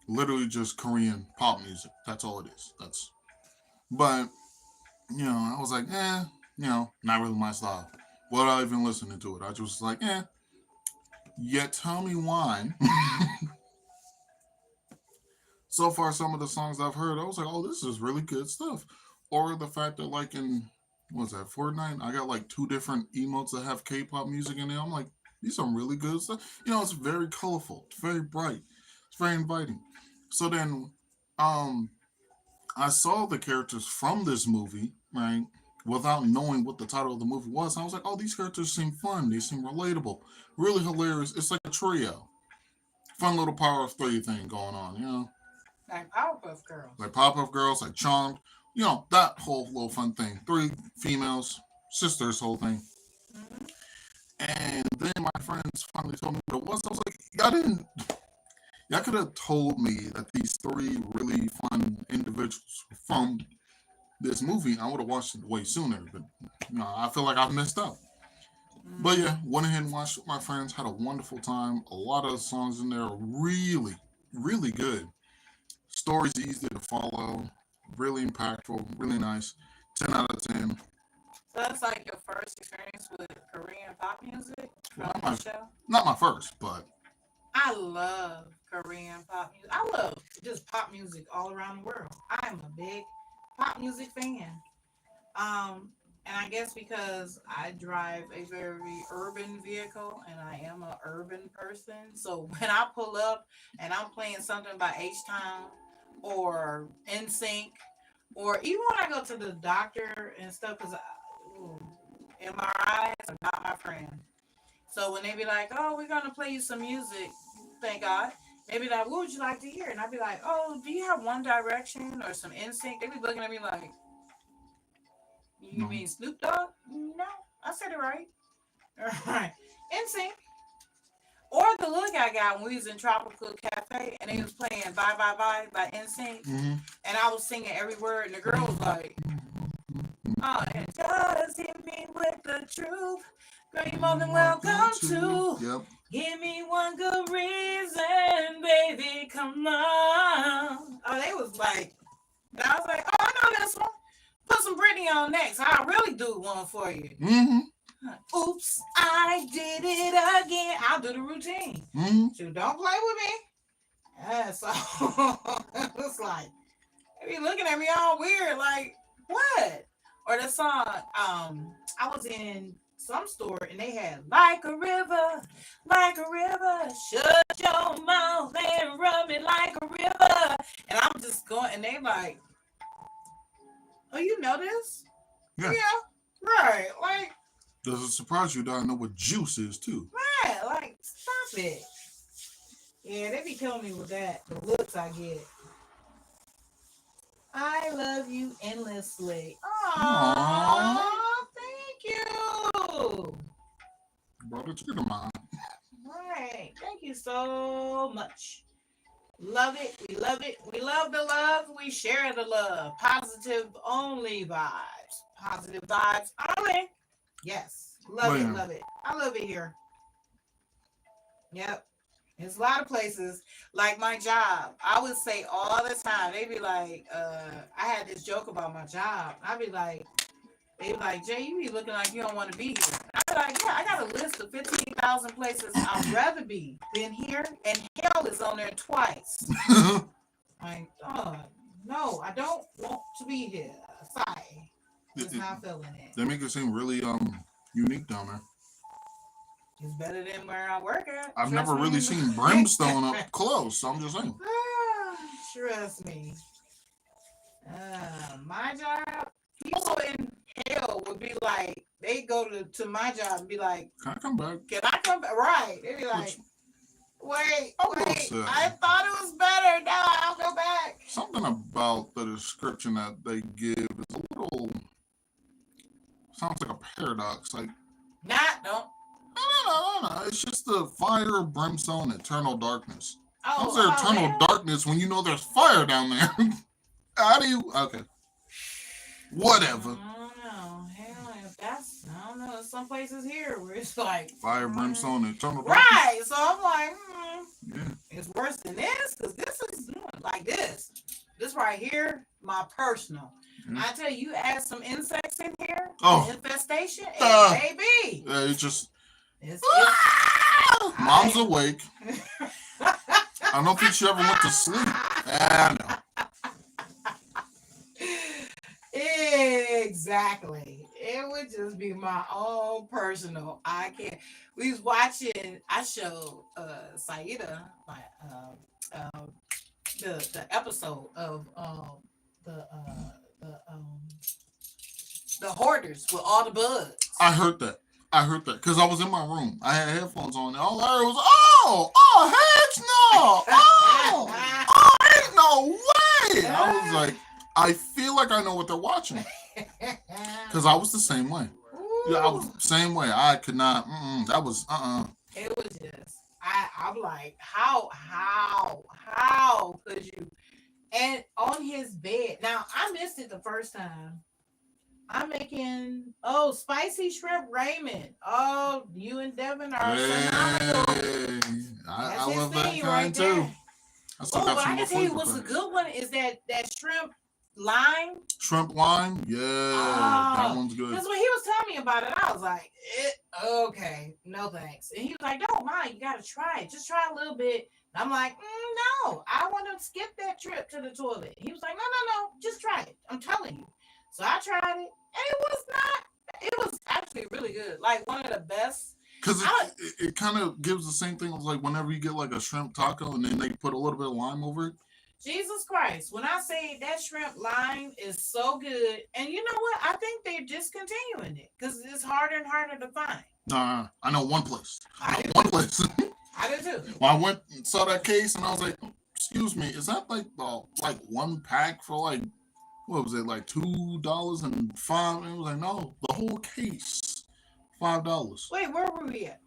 literally just Korean pop music. That's all it is. But I was like, not really my style. Without even listening to it, I just was like, eh. Yet tell me why. So far, some of the songs I've heard, I was like, oh, this is really good stuff. Or the fact that, like, in, what's that, Fortnite, I got like two different emotes that have K pop music in there. I'm like, these are really good stuff. It's very colorful, it's very bright, it's very inviting. So then, um, I saw the characters from this movie, right, without knowing what the title of the movie was. I was like, oh, these characters seem fun, they seem relatable, really hilarious. It's like a trio. Fun little Power of Three thing going on. Like Powerpuff Girls. Like Pop Up Girls, like Charmed, that whole little fun thing. Three females, sisters, whole thing. Hmm. And then my friends finally told me what it was. I was like, y'all could have told me that these three really fun individuals were from this movie. I would have watched it way sooner, but I feel like I've missed out. But Hmm. yeah, went ahead and watched with my friends, had a wonderful time. A lot of the songs in there are really, really good. Story's easy to follow, really impactful, really nice. 10 out of 10. So that's like your first experience with Korean pop music Well, from the show. not my first, but I love Korean pop music. I love just pop music all around the world. I'm a big pop music fan. And I guess because I drive a very urban vehicle and I am a urban person, so when I pull up and I'm playing something by H Town or NSYNC, or even when I go to the doctor and stuff, because MRIs are not my friend. So when they be like, "Oh, we're gonna play you some music," thank God. They be like, "What would you like to hear?" And I'd be like, "Oh, do you have One Direction or some NSYNC?" They be looking at me like, "You no. mean Snoop Dogg?" No, I said it right. All right, NSYNC. Or the look I got when we was in Tropical Cafe and they was playing "Bye Bye Bye" by NSYNC, Mm-hmm. and I was singing every word, and the girl was like, "Oh, and just hit me with the truth. Girl, you more than welcome to. Yep. Give me one good reason, baby, come on." Oh, they was like, and I was like, "Oh, I know this one. Put some Britney on next. I'll really do one for you." Mm-hmm. Oops, I did it again. I'll do the routine. Mm-hmm. So don't play with me. Yeah, so it's like they be looking at me all weird, like, what? Or the song, I was in some store and they had like a river, shut your mouth and rub it like a river. And I'm just going, and they like, "Oh, you know this?" Yeah. Yeah, right. Like, Does it surprise you that I know what juice is too? right. Like, stop it. Yeah, they be killing me with that. The looks I get. I love you endlessly. Aww. Aww, thank you. Brought a tear to mine. Right. Thank you so much. Love it. We love it. We love the love. We share the love. Positive only vibes. Positive vibes only. Yes. Love But it. yeah. Love it. I love it here. Yep. There's a lot of places like my job. I would say all the time. They be like, I had this joke about my job. I'd be like, they be like, "Jay, you be looking like you don't want to be here." I'd be like, "Yeah, I got a list of 15,000 places I'd rather be than here, and hell is on there twice." Like, oh, no, I don't want to be here. Sorry. Just not feeling it. They make it seem really unique down there. It's better than where I work at. I've Trust never me. really seen brimstone up close. So I'm just saying. Trust me. My job, people in hell would be like, they go to my job and be like, Can I come back? can I come back? Right. They'd be like, wait, I will wait. say. I thought it was better. No, I'll go back. Something about the description that they give is a little, sounds like a paradox. Like, Don't. no. It's just the fire, brimstone, eternal darkness. How's Oh, there eternal darkness when you know there's fire down there? How do you? Okay. Whatever. I don't know. Hell, if that's, I don't know. Some places here where it's like Fire, brimstone, eternal darkness. right. So I'm like, Yeah. it's worse than this because this is like this. This right here, my personal. I tell you, add some insects in here, infestation, and baby. It's just. It's Mom's awake. I don't think she ever went to sleep. No. Exactly. It would just be my own personal. I can't. We was watching. I showed Saida the episode of the hoarders with all the bugs. I heard that because I was in my room. I had headphones on. And all I heard was, heck no. Ain't no way. I was like, I feel like I know what they're watching because I was the same way. Yeah, I was the same way. I could not. That was It was just. I'm like, how could you? And on his bed. Now I missed it the first time. I'm making spicy shrimp ramen. Oh, you and Devin are phenomenal. I love that kind too. But I can tell you what's a good one is that shrimp lime. Shrimp lime? Yeah, that one's good. Because when he was telling me about it, I was like, okay, no thanks. And he was like, don't mind, you got to try it. Just try a little bit. And I'm like, no, I want to skip that trip to the toilet. He was like, no, just try it. I'm telling you. So I tried it. And it was actually really good. Like one of the best. Because it kind of gives the same thing as like whenever you get like a shrimp taco and then they put a little bit of lime over it. Jesus Christ. When I say that shrimp lime is so good. And you know what? I think they're discontinuing it because it's harder and harder to find. Nah, I know one place. I do too. Well, I went and saw that case and I was like, excuse me, is that like one pack for like, what was it, like $2.05? And it was like, no, the whole case, $5. Wait, where were we at?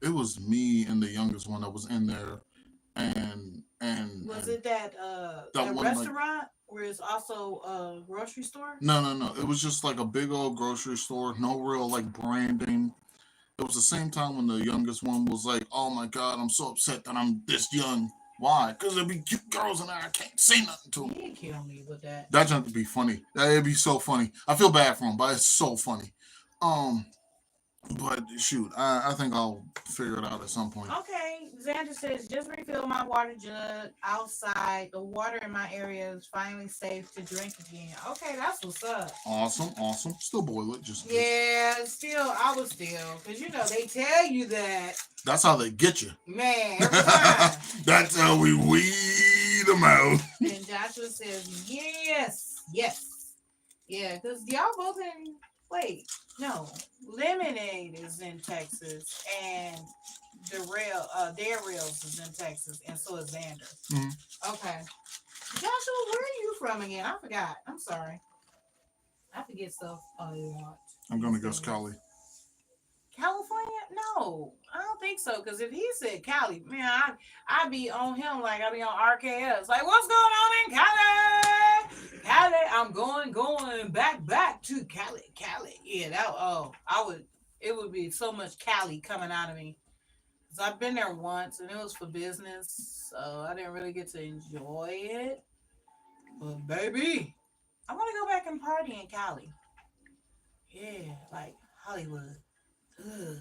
It was me and the youngest one that was in there, and was it that one, restaurant where it's also a grocery store? No. It was just like a big old grocery store, no real like branding. It was the same time when the youngest one was like, "Oh my God, I'm so upset that I'm this young." Why? Because there'd be cute girls in there. I can't say nothing to them. You kill me with that. That's going to be funny. That'd be so funny. I feel bad for him, but it's so funny. But shoot, I think I'll figure it out at some point. Okay. Xander says, just refill my water jug outside. The water in my area is finally safe to drink again. Okay, that's what's up. Awesome. Still boil it. I was still. Because, they tell you that. That's how they get you. Man, every time. That's how we weed them out. And Joshua says, yes. Yeah, because y'all both in... Wait, no. Lemonade is in Texas, and Dare Rails is in Texas, and so is Xander. Mm-hmm. Okay. Joshua, where are you from again? I forgot. I'm sorry. I forget stuff a lot. I'm going to guess Cali. California? No, I don't think so. Because if he said Cali, man, I'd be on him like I be on RKS. Like, what's going on in Cali? Cali, I'm going back to Cali. Yeah, it would be so much Cali coming out of me. Because I've been there once and it was for business. So I didn't really get to enjoy it. But baby, I want to go back and party in Cali. Yeah, like Hollywood. Ugh.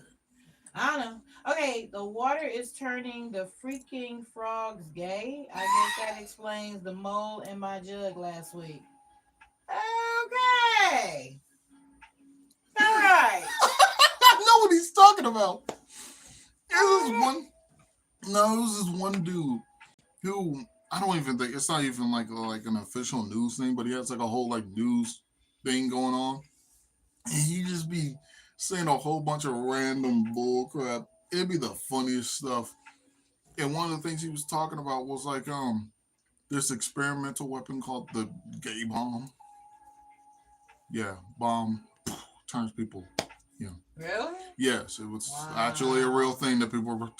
I don't know. Okay, the water is turning the freaking frogs gay. I guess that explains the mole in my jug last week. Okay. All right. No know what he's talking about. It was this one dude who I don't even think it's not even like an official news thing, but he has like a whole like news thing going on, and he just be saying a whole bunch of random bull crap. It'd be the funniest stuff. And one of the things he was talking about was like this experimental weapon called the gay bomb. Yeah, bomb turns people. Yeah. Really? Yes, it was actually a real thing that people were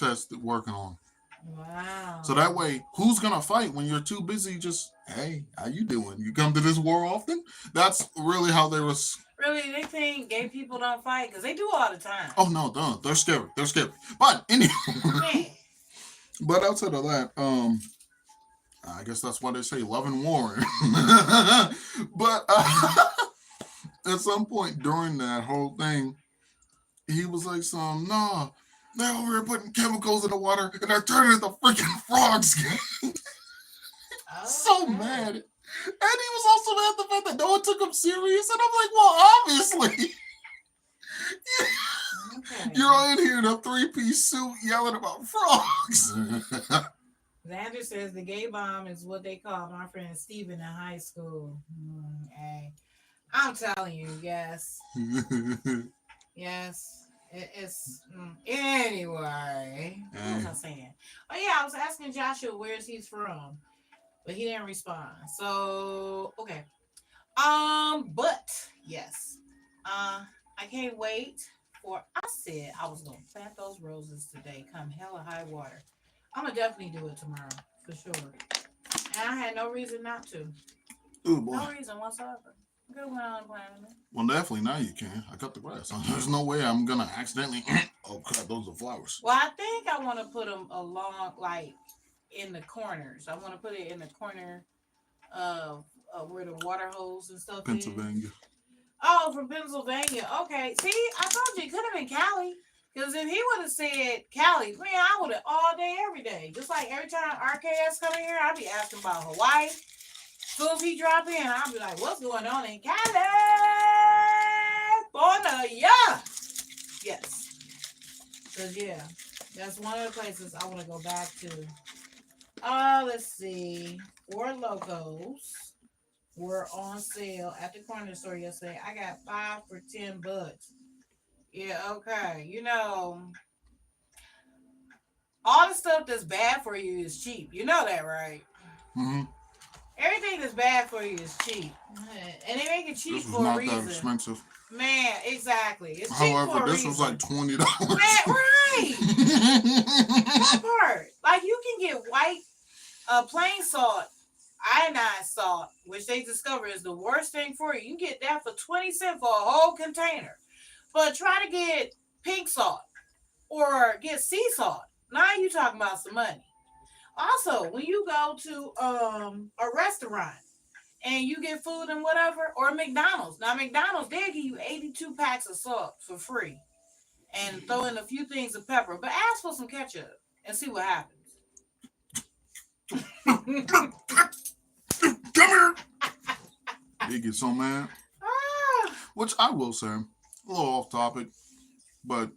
working on. Wow. So that way, who's gonna fight when you're too busy? Just hey, how you doing? You come to this war often? That's really how they was. Really, they think gay people don't fight because they do all the time. Oh no, don't. They're scary. They're scary. But anyway, but outside of that, I guess that's why they say love and war. But at some point during that whole thing, he was like, nah, they're over here putting chemicals in the water and they're turning into freaking frogs. So mad. And he was also mad at the fact that no one took him serious. And I'm like, well, obviously. You're in here in a three-piece suit yelling about frogs. Xander says the gay bomb is what they call my friend Steven in high school. Hey, I'm telling you, yes. Yes. It's anyway. What was I saying? Oh yeah, I was asking Joshua where's he's from, but he didn't respond. So okay. But yes. I can't wait for I said I was gonna plant those roses today, come hell or high water. I'm gonna definitely do it tomorrow for sure. And I had no reason not to. Ooh, boy. No reason whatsoever. Good one on planning. Well, definitely now you can. I cut the grass. There's no way I'm gonna accidentally. Oh crap! Those are flowers. Well, I think I want to put them along, like in the corners. I want to put it in the corner of where the water hose and stuff Pennsylvania. is. Oh, from Pennsylvania. Okay. See, I told you it could have been Cali. Because if he would have said Cali, man, I would have all day, every day. Just like every time RKS come in here, I'd be asking about Hawaii. As soon as he drop in, I'll be like, what's going on in California? Yes. Because, yeah, that's one of the places I want to go back to. Let's see. Four Locos were on sale at the corner store yesterday. I got 5 for $10. Yeah, okay. You know, all the stuff that's bad for you is cheap. You know that, right? Mm-hmm. Everything that's bad for you is cheap. And they make it cheap for a reason. This is not that expensive. Man, exactly. It's cheap. However, for a reason. Was like $20. Man, right. That part. Like, you can get white, plain salt, iodine salt, which they discover is the worst thing for you. You can get that for 20 cents for a whole container. But try to get pink salt or get sea salt. Now you talking about some money. Also, when you go to a restaurant and you get food and whatever, or McDonald's. Now, McDonald's, they'll give you 82 packs of salt for free and throw in a few things of pepper. But ask for some ketchup and see what happens. Come here. They get so mad. Which I will say, a little off topic, but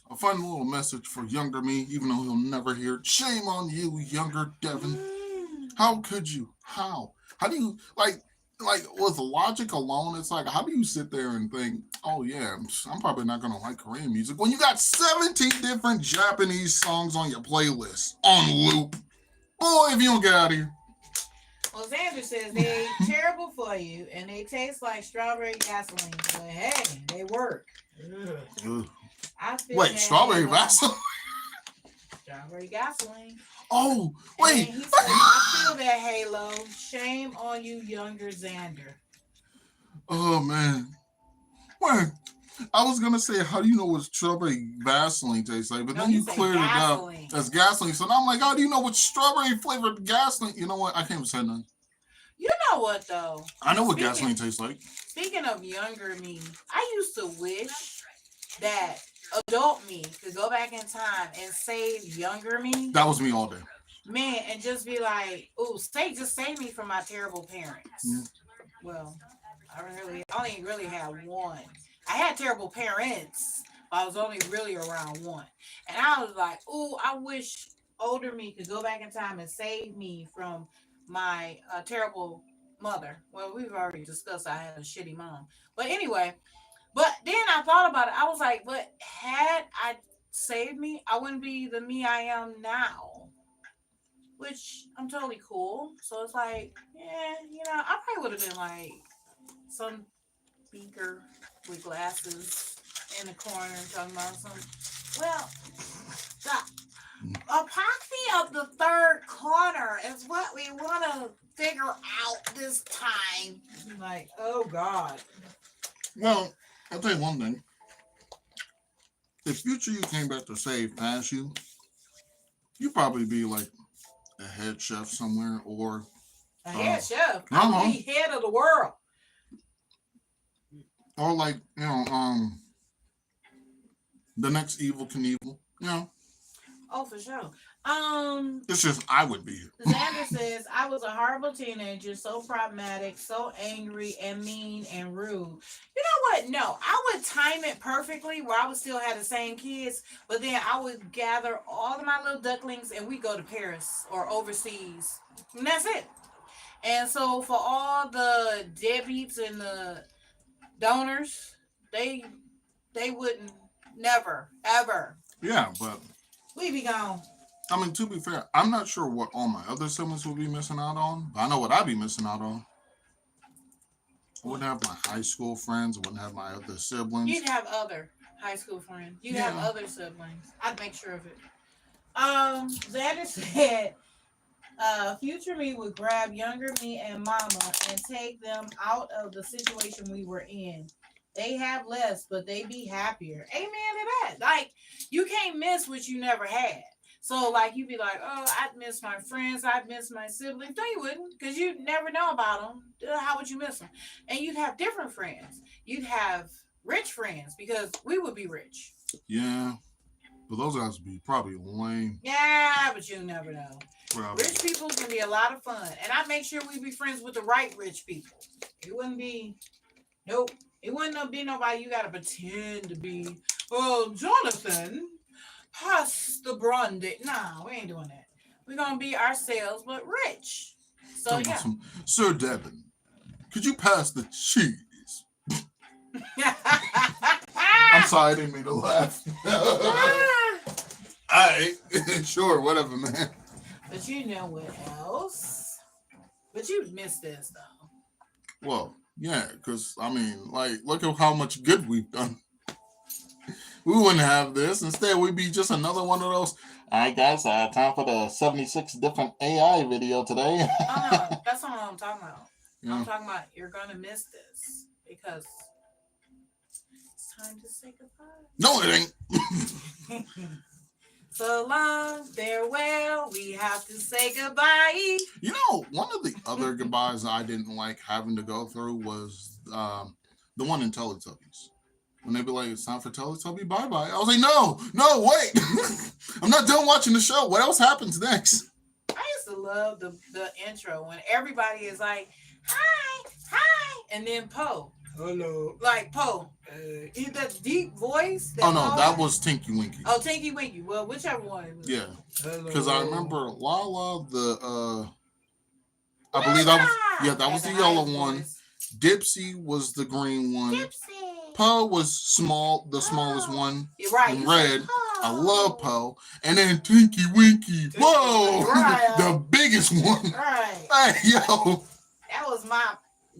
a fun little message for younger me, even though he'll never hear it. Shame on you, younger Devin. How could you? How do you, like with logic alone, it's like, how do you sit there and think, oh yeah, I'm probably not going to like Korean music when you got 17 different Japanese songs on your playlist on loop? Boy, if you don't get out of here. Well, Xander says they're terrible for you and they taste like strawberry gasoline. But hey, they work. Ugh. Wait, strawberry gasoline? Strawberry gasoline. Oh, wait. And he said, I feel that, Halo. Shame on you, younger Xander. Oh, man. Wait, I was going to say, how do you know what strawberry Vaseline tastes like? But then you cleared it up as gasoline. So now I'm like, how do you know what strawberry flavored gasoline? You know what? I can't even say nothing. You know what, though? I know what gasoline tastes like. Speaking of younger me, I used to wish that adult me could go back in time and save younger me. That was me all day. Man, and just be like, oh, just save me from my terrible parents. Mm. Well, I only really had one. I had terrible parents, I was only really around one. And I was like, oh, I wish older me could go back in time and save me from my terrible mother. Well, we've already discussed I had a shitty mom. But anyway, but then I thought about it. I was like, but had I saved me, I wouldn't be the me I am now, which I'm totally cool. So it's like, yeah, I probably would have been like some beaker with glasses in the corner talking about some. Well, the epoxy of the third corner is what we want to figure out this time. I'm like, oh God. Well, I'll tell you one thing. If future you came back to save past you, you'd probably be like a head chef somewhere or A head chef. I would be head of the world. Or like, the next Evel Knievel. Oh, for sure. It's just I would be. Xander says, I was a horrible teenager, so problematic, so angry and mean and rude. You know what? No, I would time it perfectly where I would still have the same kids, but then I would gather all of my little ducklings and we go to Paris or overseas. And that's it. And so for all the deadbeats and the donors, they wouldn't never, ever. Yeah, but we be gone. I mean, to be fair, I'm not sure what all my other siblings will be missing out on, but I know what I'd be missing out on. I wouldn't have my high school friends. I wouldn't have my other siblings. You'd have other high school friends. You'd have other siblings. I'd make sure of it. Xander said, future me would grab younger me and mama and take them out of the situation we were in. They have less, but they be happier. Amen to that. Like, you can't miss what you never had. So, like, you'd be like, oh, I'd miss my friends. I'd miss my siblings. No, you wouldn't, because you'd never know about them. How would you miss them? And you'd have different friends. You'd have rich friends, because we would be rich. Yeah. But those guys would be probably lame. Yeah, but you never know. Probably. Rich people can be a lot of fun. And I make sure we be friends with the right rich people. It wouldn't be, nope. It wouldn't be nobody you got to pretend to be. Oh, Jonathan, pass the brandy. Nah, we ain't doing that. We're going to be ourselves, but rich. So, yeah. Sir Devin, could you pass the cheese? I'm sorry, I didn't mean to laugh. All right. Sure, whatever, man. But you know what else? But you missed this, though. Well, yeah, because, I mean, like, look at how much good we've done. We wouldn't have this. Instead, we'd be just another one of those. All right, guys, time for the 76 different AI video today. Oh, no, that's not what I'm talking about. Yeah. I'm talking about you're going to miss this because it's time to say goodbye. No, it ain't. So long, farewell, we have to say goodbye. You know, one of the other goodbyes I didn't like having to go through was the one in Teletubbies. When they'd be like, it's time for Teletubby, bye-bye. I was like, no, wait. I'm not done watching the show. What else happens next? I used to love the intro when everybody is like, hi, and then Poe. Hello. Like Poe. That deep voice. That that was Tinky Winky. Oh, Tinky Winky. Well, whichever one. Yeah. Because I remember Lala, I believe that was the yellow one. Dipsy was the green one. Dipsy. Poe was the smallest one. You're right. In red. I love Poe. And then Tinky Winky. Whoa. Right. The biggest one. Right. Hey, yo. That was my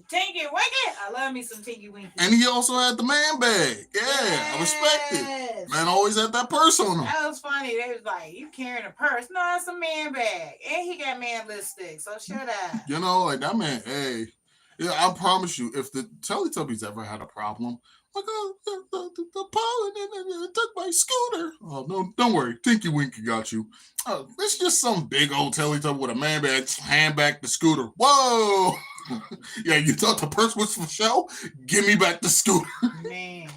Tinky Winky. I love me some Tinky Winky. And he also had the man bag. Yeah, yes. I respect it. Man always had that purse on him. That was funny. They was like, you carrying a purse. No, that's a man bag. And he got man lipstick. So shut up. You know, like that man, hey. Yeah, I promise you, if the Teletubbies ever had a problem, like the pollen took my scooter. Oh, no, don't worry. Tinky Winky got you. Oh, it's just some big old Teletubby with a man bag, hand back the scooter. Whoa! Yeah, you thought the purse was for show? Give me back the scooter. Man,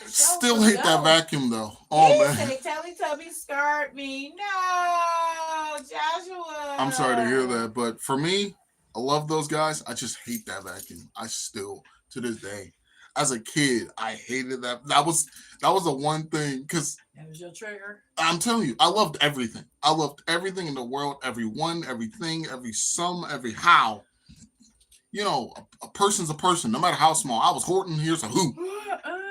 still hate that vacuum though. Oh man. Say Teletubbies scarred me. No, Joshua. I'm sorry to hear that, but for me, I love those guys. I just hate that vacuum. I still, to this day, as a kid, I hated that. That was the one thing, because That was your trigger. I'm telling you, I loved everything. I loved everything in the world, everyone, everything, every sum, every how. You know, a person's a person, no matter how small. I was Horton, here's a who.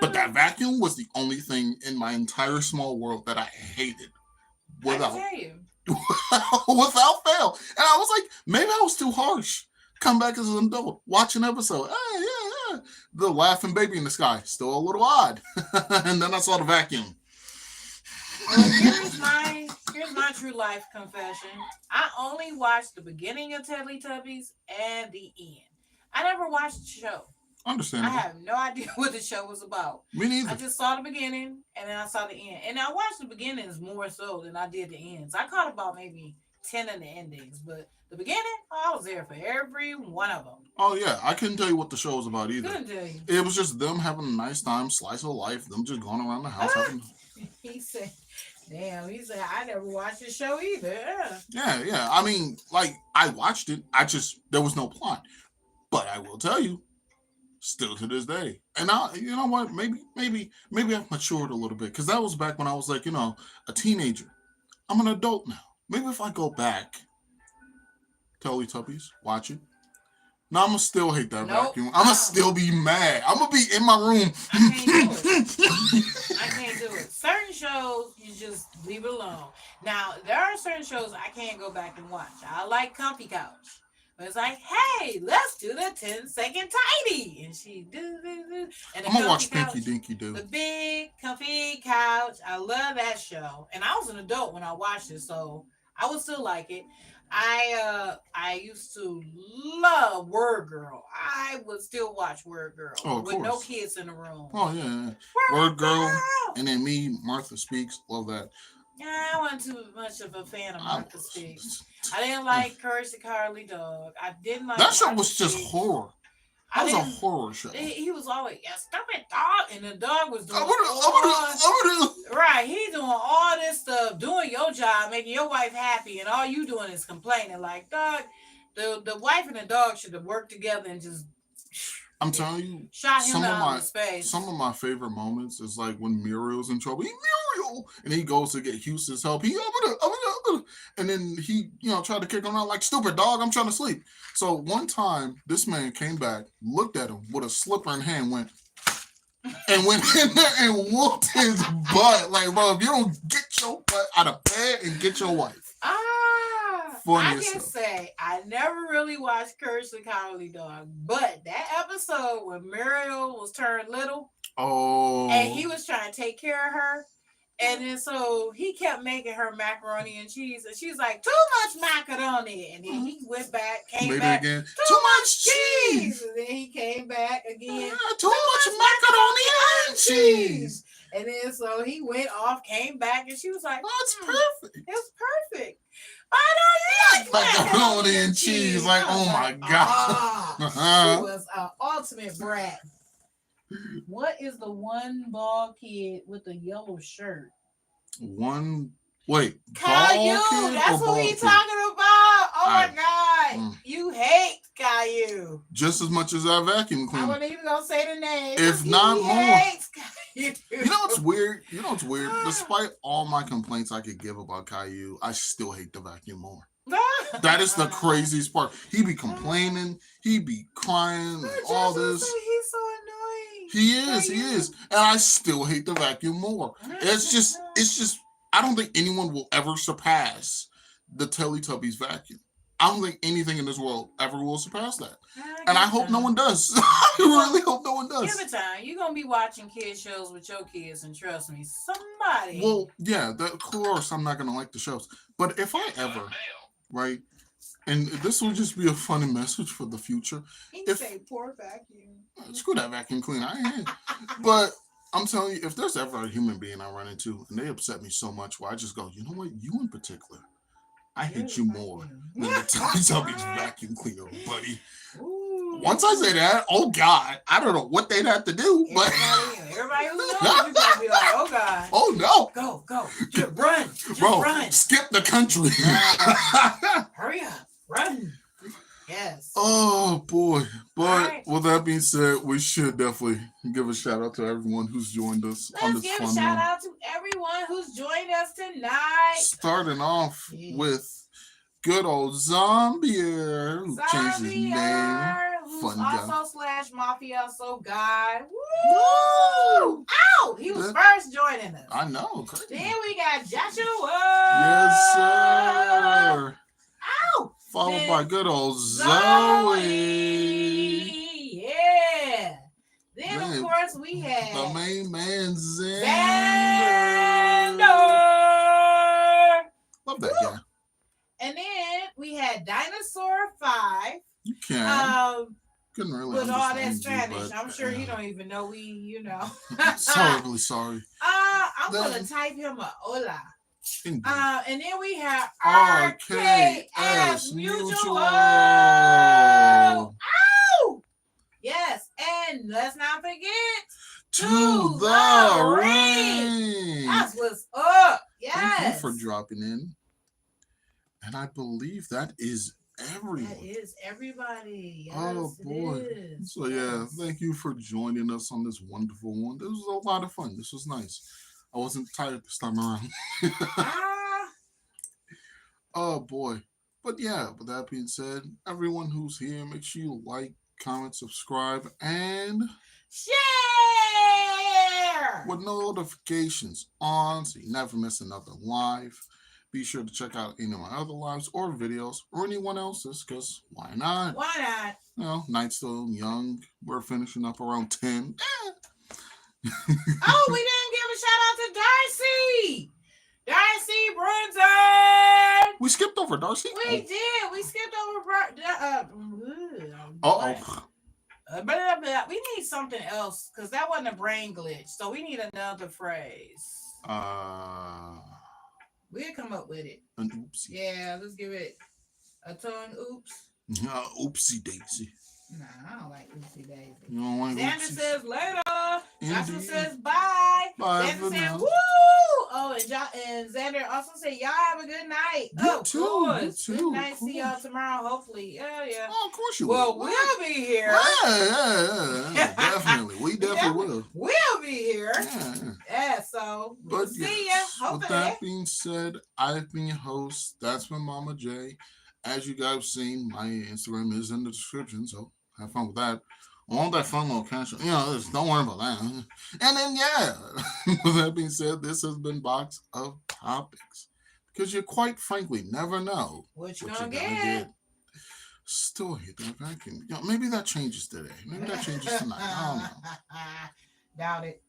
But that vacuum was the only thing in my entire small world that I hated. Without, I can tell you. without fail. And I was like, maybe I was too harsh. Come back as an adult, watch an episode. Yeah. The laughing baby in the sky, still a little odd. And then I saw the vacuum. Well, here's my true life confession. I only watched the beginning of Teletubbies and the end. I never watched the show. I Understandable. have no idea what the show was about. Me neither. I just saw the beginning and then I saw the end. And I watched the beginnings more so than I did the ends. I caught about maybe 10 of the endings, but the beginning, I was there for every one of them. Oh yeah, I couldn't tell you what the show was about either. Couldn't tell you. It was just them having a nice time, slice of life, them just going around the house having. He said, I never watched the show either. Yeah. I mean, like, I watched it. There was no plot. But I will tell you, still to this day. And you know what? Maybe I've matured a little bit, because that was back when I was like, a teenager. I'm an adult now. Maybe if I go back, Teletubbies, watch it. No, I'm gonna still hate that vacuum. I'm gonna still be mad. I'm gonna be in my room. I can't do it. Certain shows, you just leave it alone. Now, there are certain shows I can't go back and watch. I like Comfy Couch. But it's like, hey, let's do the 10-second tidy. And she do. And I'm gonna watch Pinky Dinky Do. The big comfy couch. I love that show. And I was an adult when I watched it, so I would still like it. I used to love Word Girl. I would still watch Word Girl with no kids in the room. Oh yeah. Word Girl. And then me, Martha Speaks. Love that. Yeah, I wasn't too much of a fan of Martha Speaks. I didn't like Courage the Cowardly Dog. I didn't like that show. Was just horror. That was a horror show. He was always stupid dog, and the dog was doing right. He doing all this stuff, doing your job, making your wife happy, and all you doing is complaining. Like, dog, the wife and the dog should have worked together and just. I'm telling you, shot him out in space. Some of my favorite moments is like when Muriel's in trouble. Muriel, and he goes to get Houston's help. And then he, tried to kick him out like, stupid dog, I'm trying to sleep. So one time, this man came back, looked at him with a slipper in hand, went in there and whooped his butt. Like, bro, if you don't get your butt out of bed and get your wife. I can say I never really watched Courage the Cowardly Dog, but that episode when Muriel was turned little, and he was trying to take care of her, and then so he kept making her macaroni and cheese, and she's like, too much macaroni, and then he went back, came back, again. Too much cheese, and then he came back again, too much macaroni and cheese. And then so he went off, came back, and she was like, "Oh, it's perfect. It's perfect." I don't like macaroni and cheese. Like, oh my god, she was an ultimate brat. What is the one bald kid with the yellow shirt? Wait, Caillou. That's what we talking about. Oh my god, you hate Caillou just as much as that vacuum cleaner. I wasn't even gonna say the name. If not more. You know what's weird? Despite all my complaints I could give about Caillou, I still hate the vacuum more. That is the craziest part. He be complaining, he be crying, all this. He's so annoying. He is. And I still hate the vacuum more. It's just I don't think anyone will ever surpass the Teletubbies vacuum. I don't think anything in this world ever will surpass that. And I hope no one does. I really hope no one does. Give it time. You're going to be watching kid shows with your kids, and trust me, somebody. Well, yeah, of course I'm not going to like the shows. But if I ever, right, and this will just be a funny message for the future. Say poor vacuum. Screw that vacuum cleaner. I ain't. But I'm telling you, if there's ever a human being I run into, and they upset me so much where I just go, you know what, you in particular, I hate you more than the Teletubbies vacuum cleaner, buddy. Ooh. Once I say that, oh God, I don't know what they'd have to do, but everybody who knows is gonna be like, oh God, oh no, go, just run, run, skip the country, hurry up, run. Yes. Oh boy, But right. with that being said, we should definitely give a shout out to everyone who's joined us on Let's this give a fun shout run. out to everyone who's joined us tonight. Starting off Yes. with good old Zombier, who changed his name. Zambier, who's Fun guy. also / Mafioso guy. Woo! Woo! Ow! He was first joining us. I know. Crazy. Then we got Joshua. Yes, sir. Ow! Followed Then by good old Zoe. Yeah. Then, of course, we had the main man, Xander. Love that guy. And then we had Dinosaur 5. You can. Couldn't really with all that understand Spanish. but, I'm sure you don't even know we. Terribly sorry. I'm going to type him a hola. Indeed. And then we have RKS Mutual. Ow! Yes, and let's not forget To the Ring. That's what's up. Yes. Thank you for dropping in. And I believe that is everyone. That is everybody. Yes, oh boy. It is. So yeah, thank you for joining us on this wonderful one. This was a lot of fun. This was nice. I wasn't tired this time around. Oh boy. But yeah, with that being said, everyone who's here, make sure you like, comment, subscribe, and share with notifications on so you never miss another live. Be sure to check out any of my other lives or videos or anyone else's, because why not? Why not? You know, night's still young. We're finishing up around 10. Oh, we didn't give a shout out to Darcy. Darcy Brunson. We skipped over Darcy. We did. We skipped over. We need something else because that wasn't a brain glitch. So we need another phrase. We'll come up with it. An oopsie. Yeah, let's give it a tongue oops. Oopsie daisy. Nah, I don't like oopsie daisy. You don't like Xander oopsies? says later. Joshua Indeed. says bye. Bye Xander for says now. woo. Oh, and Xander also said y'all have a good night. You too. Of course. You too. Good night. See y'all tomorrow. Hopefully. Yeah. Oh, of course you Well, will. we'll be here. Yeah. Definitely. We definitely will. We'll be here. Yeah. So But we'll see ya. yes, with Hopefully. that being said, I've been your host. That's been Mama J. As you guys have seen, my Instagram is in the description, so have fun with that. I want that fun little cash. Just don't worry about that. And then, yeah, with that being said, this has been Box of Topics. Because you quite frankly never know what you're going to get. Still hit that vacuum. Maybe that changes today. Maybe that changes tonight. I don't know. Doubt it.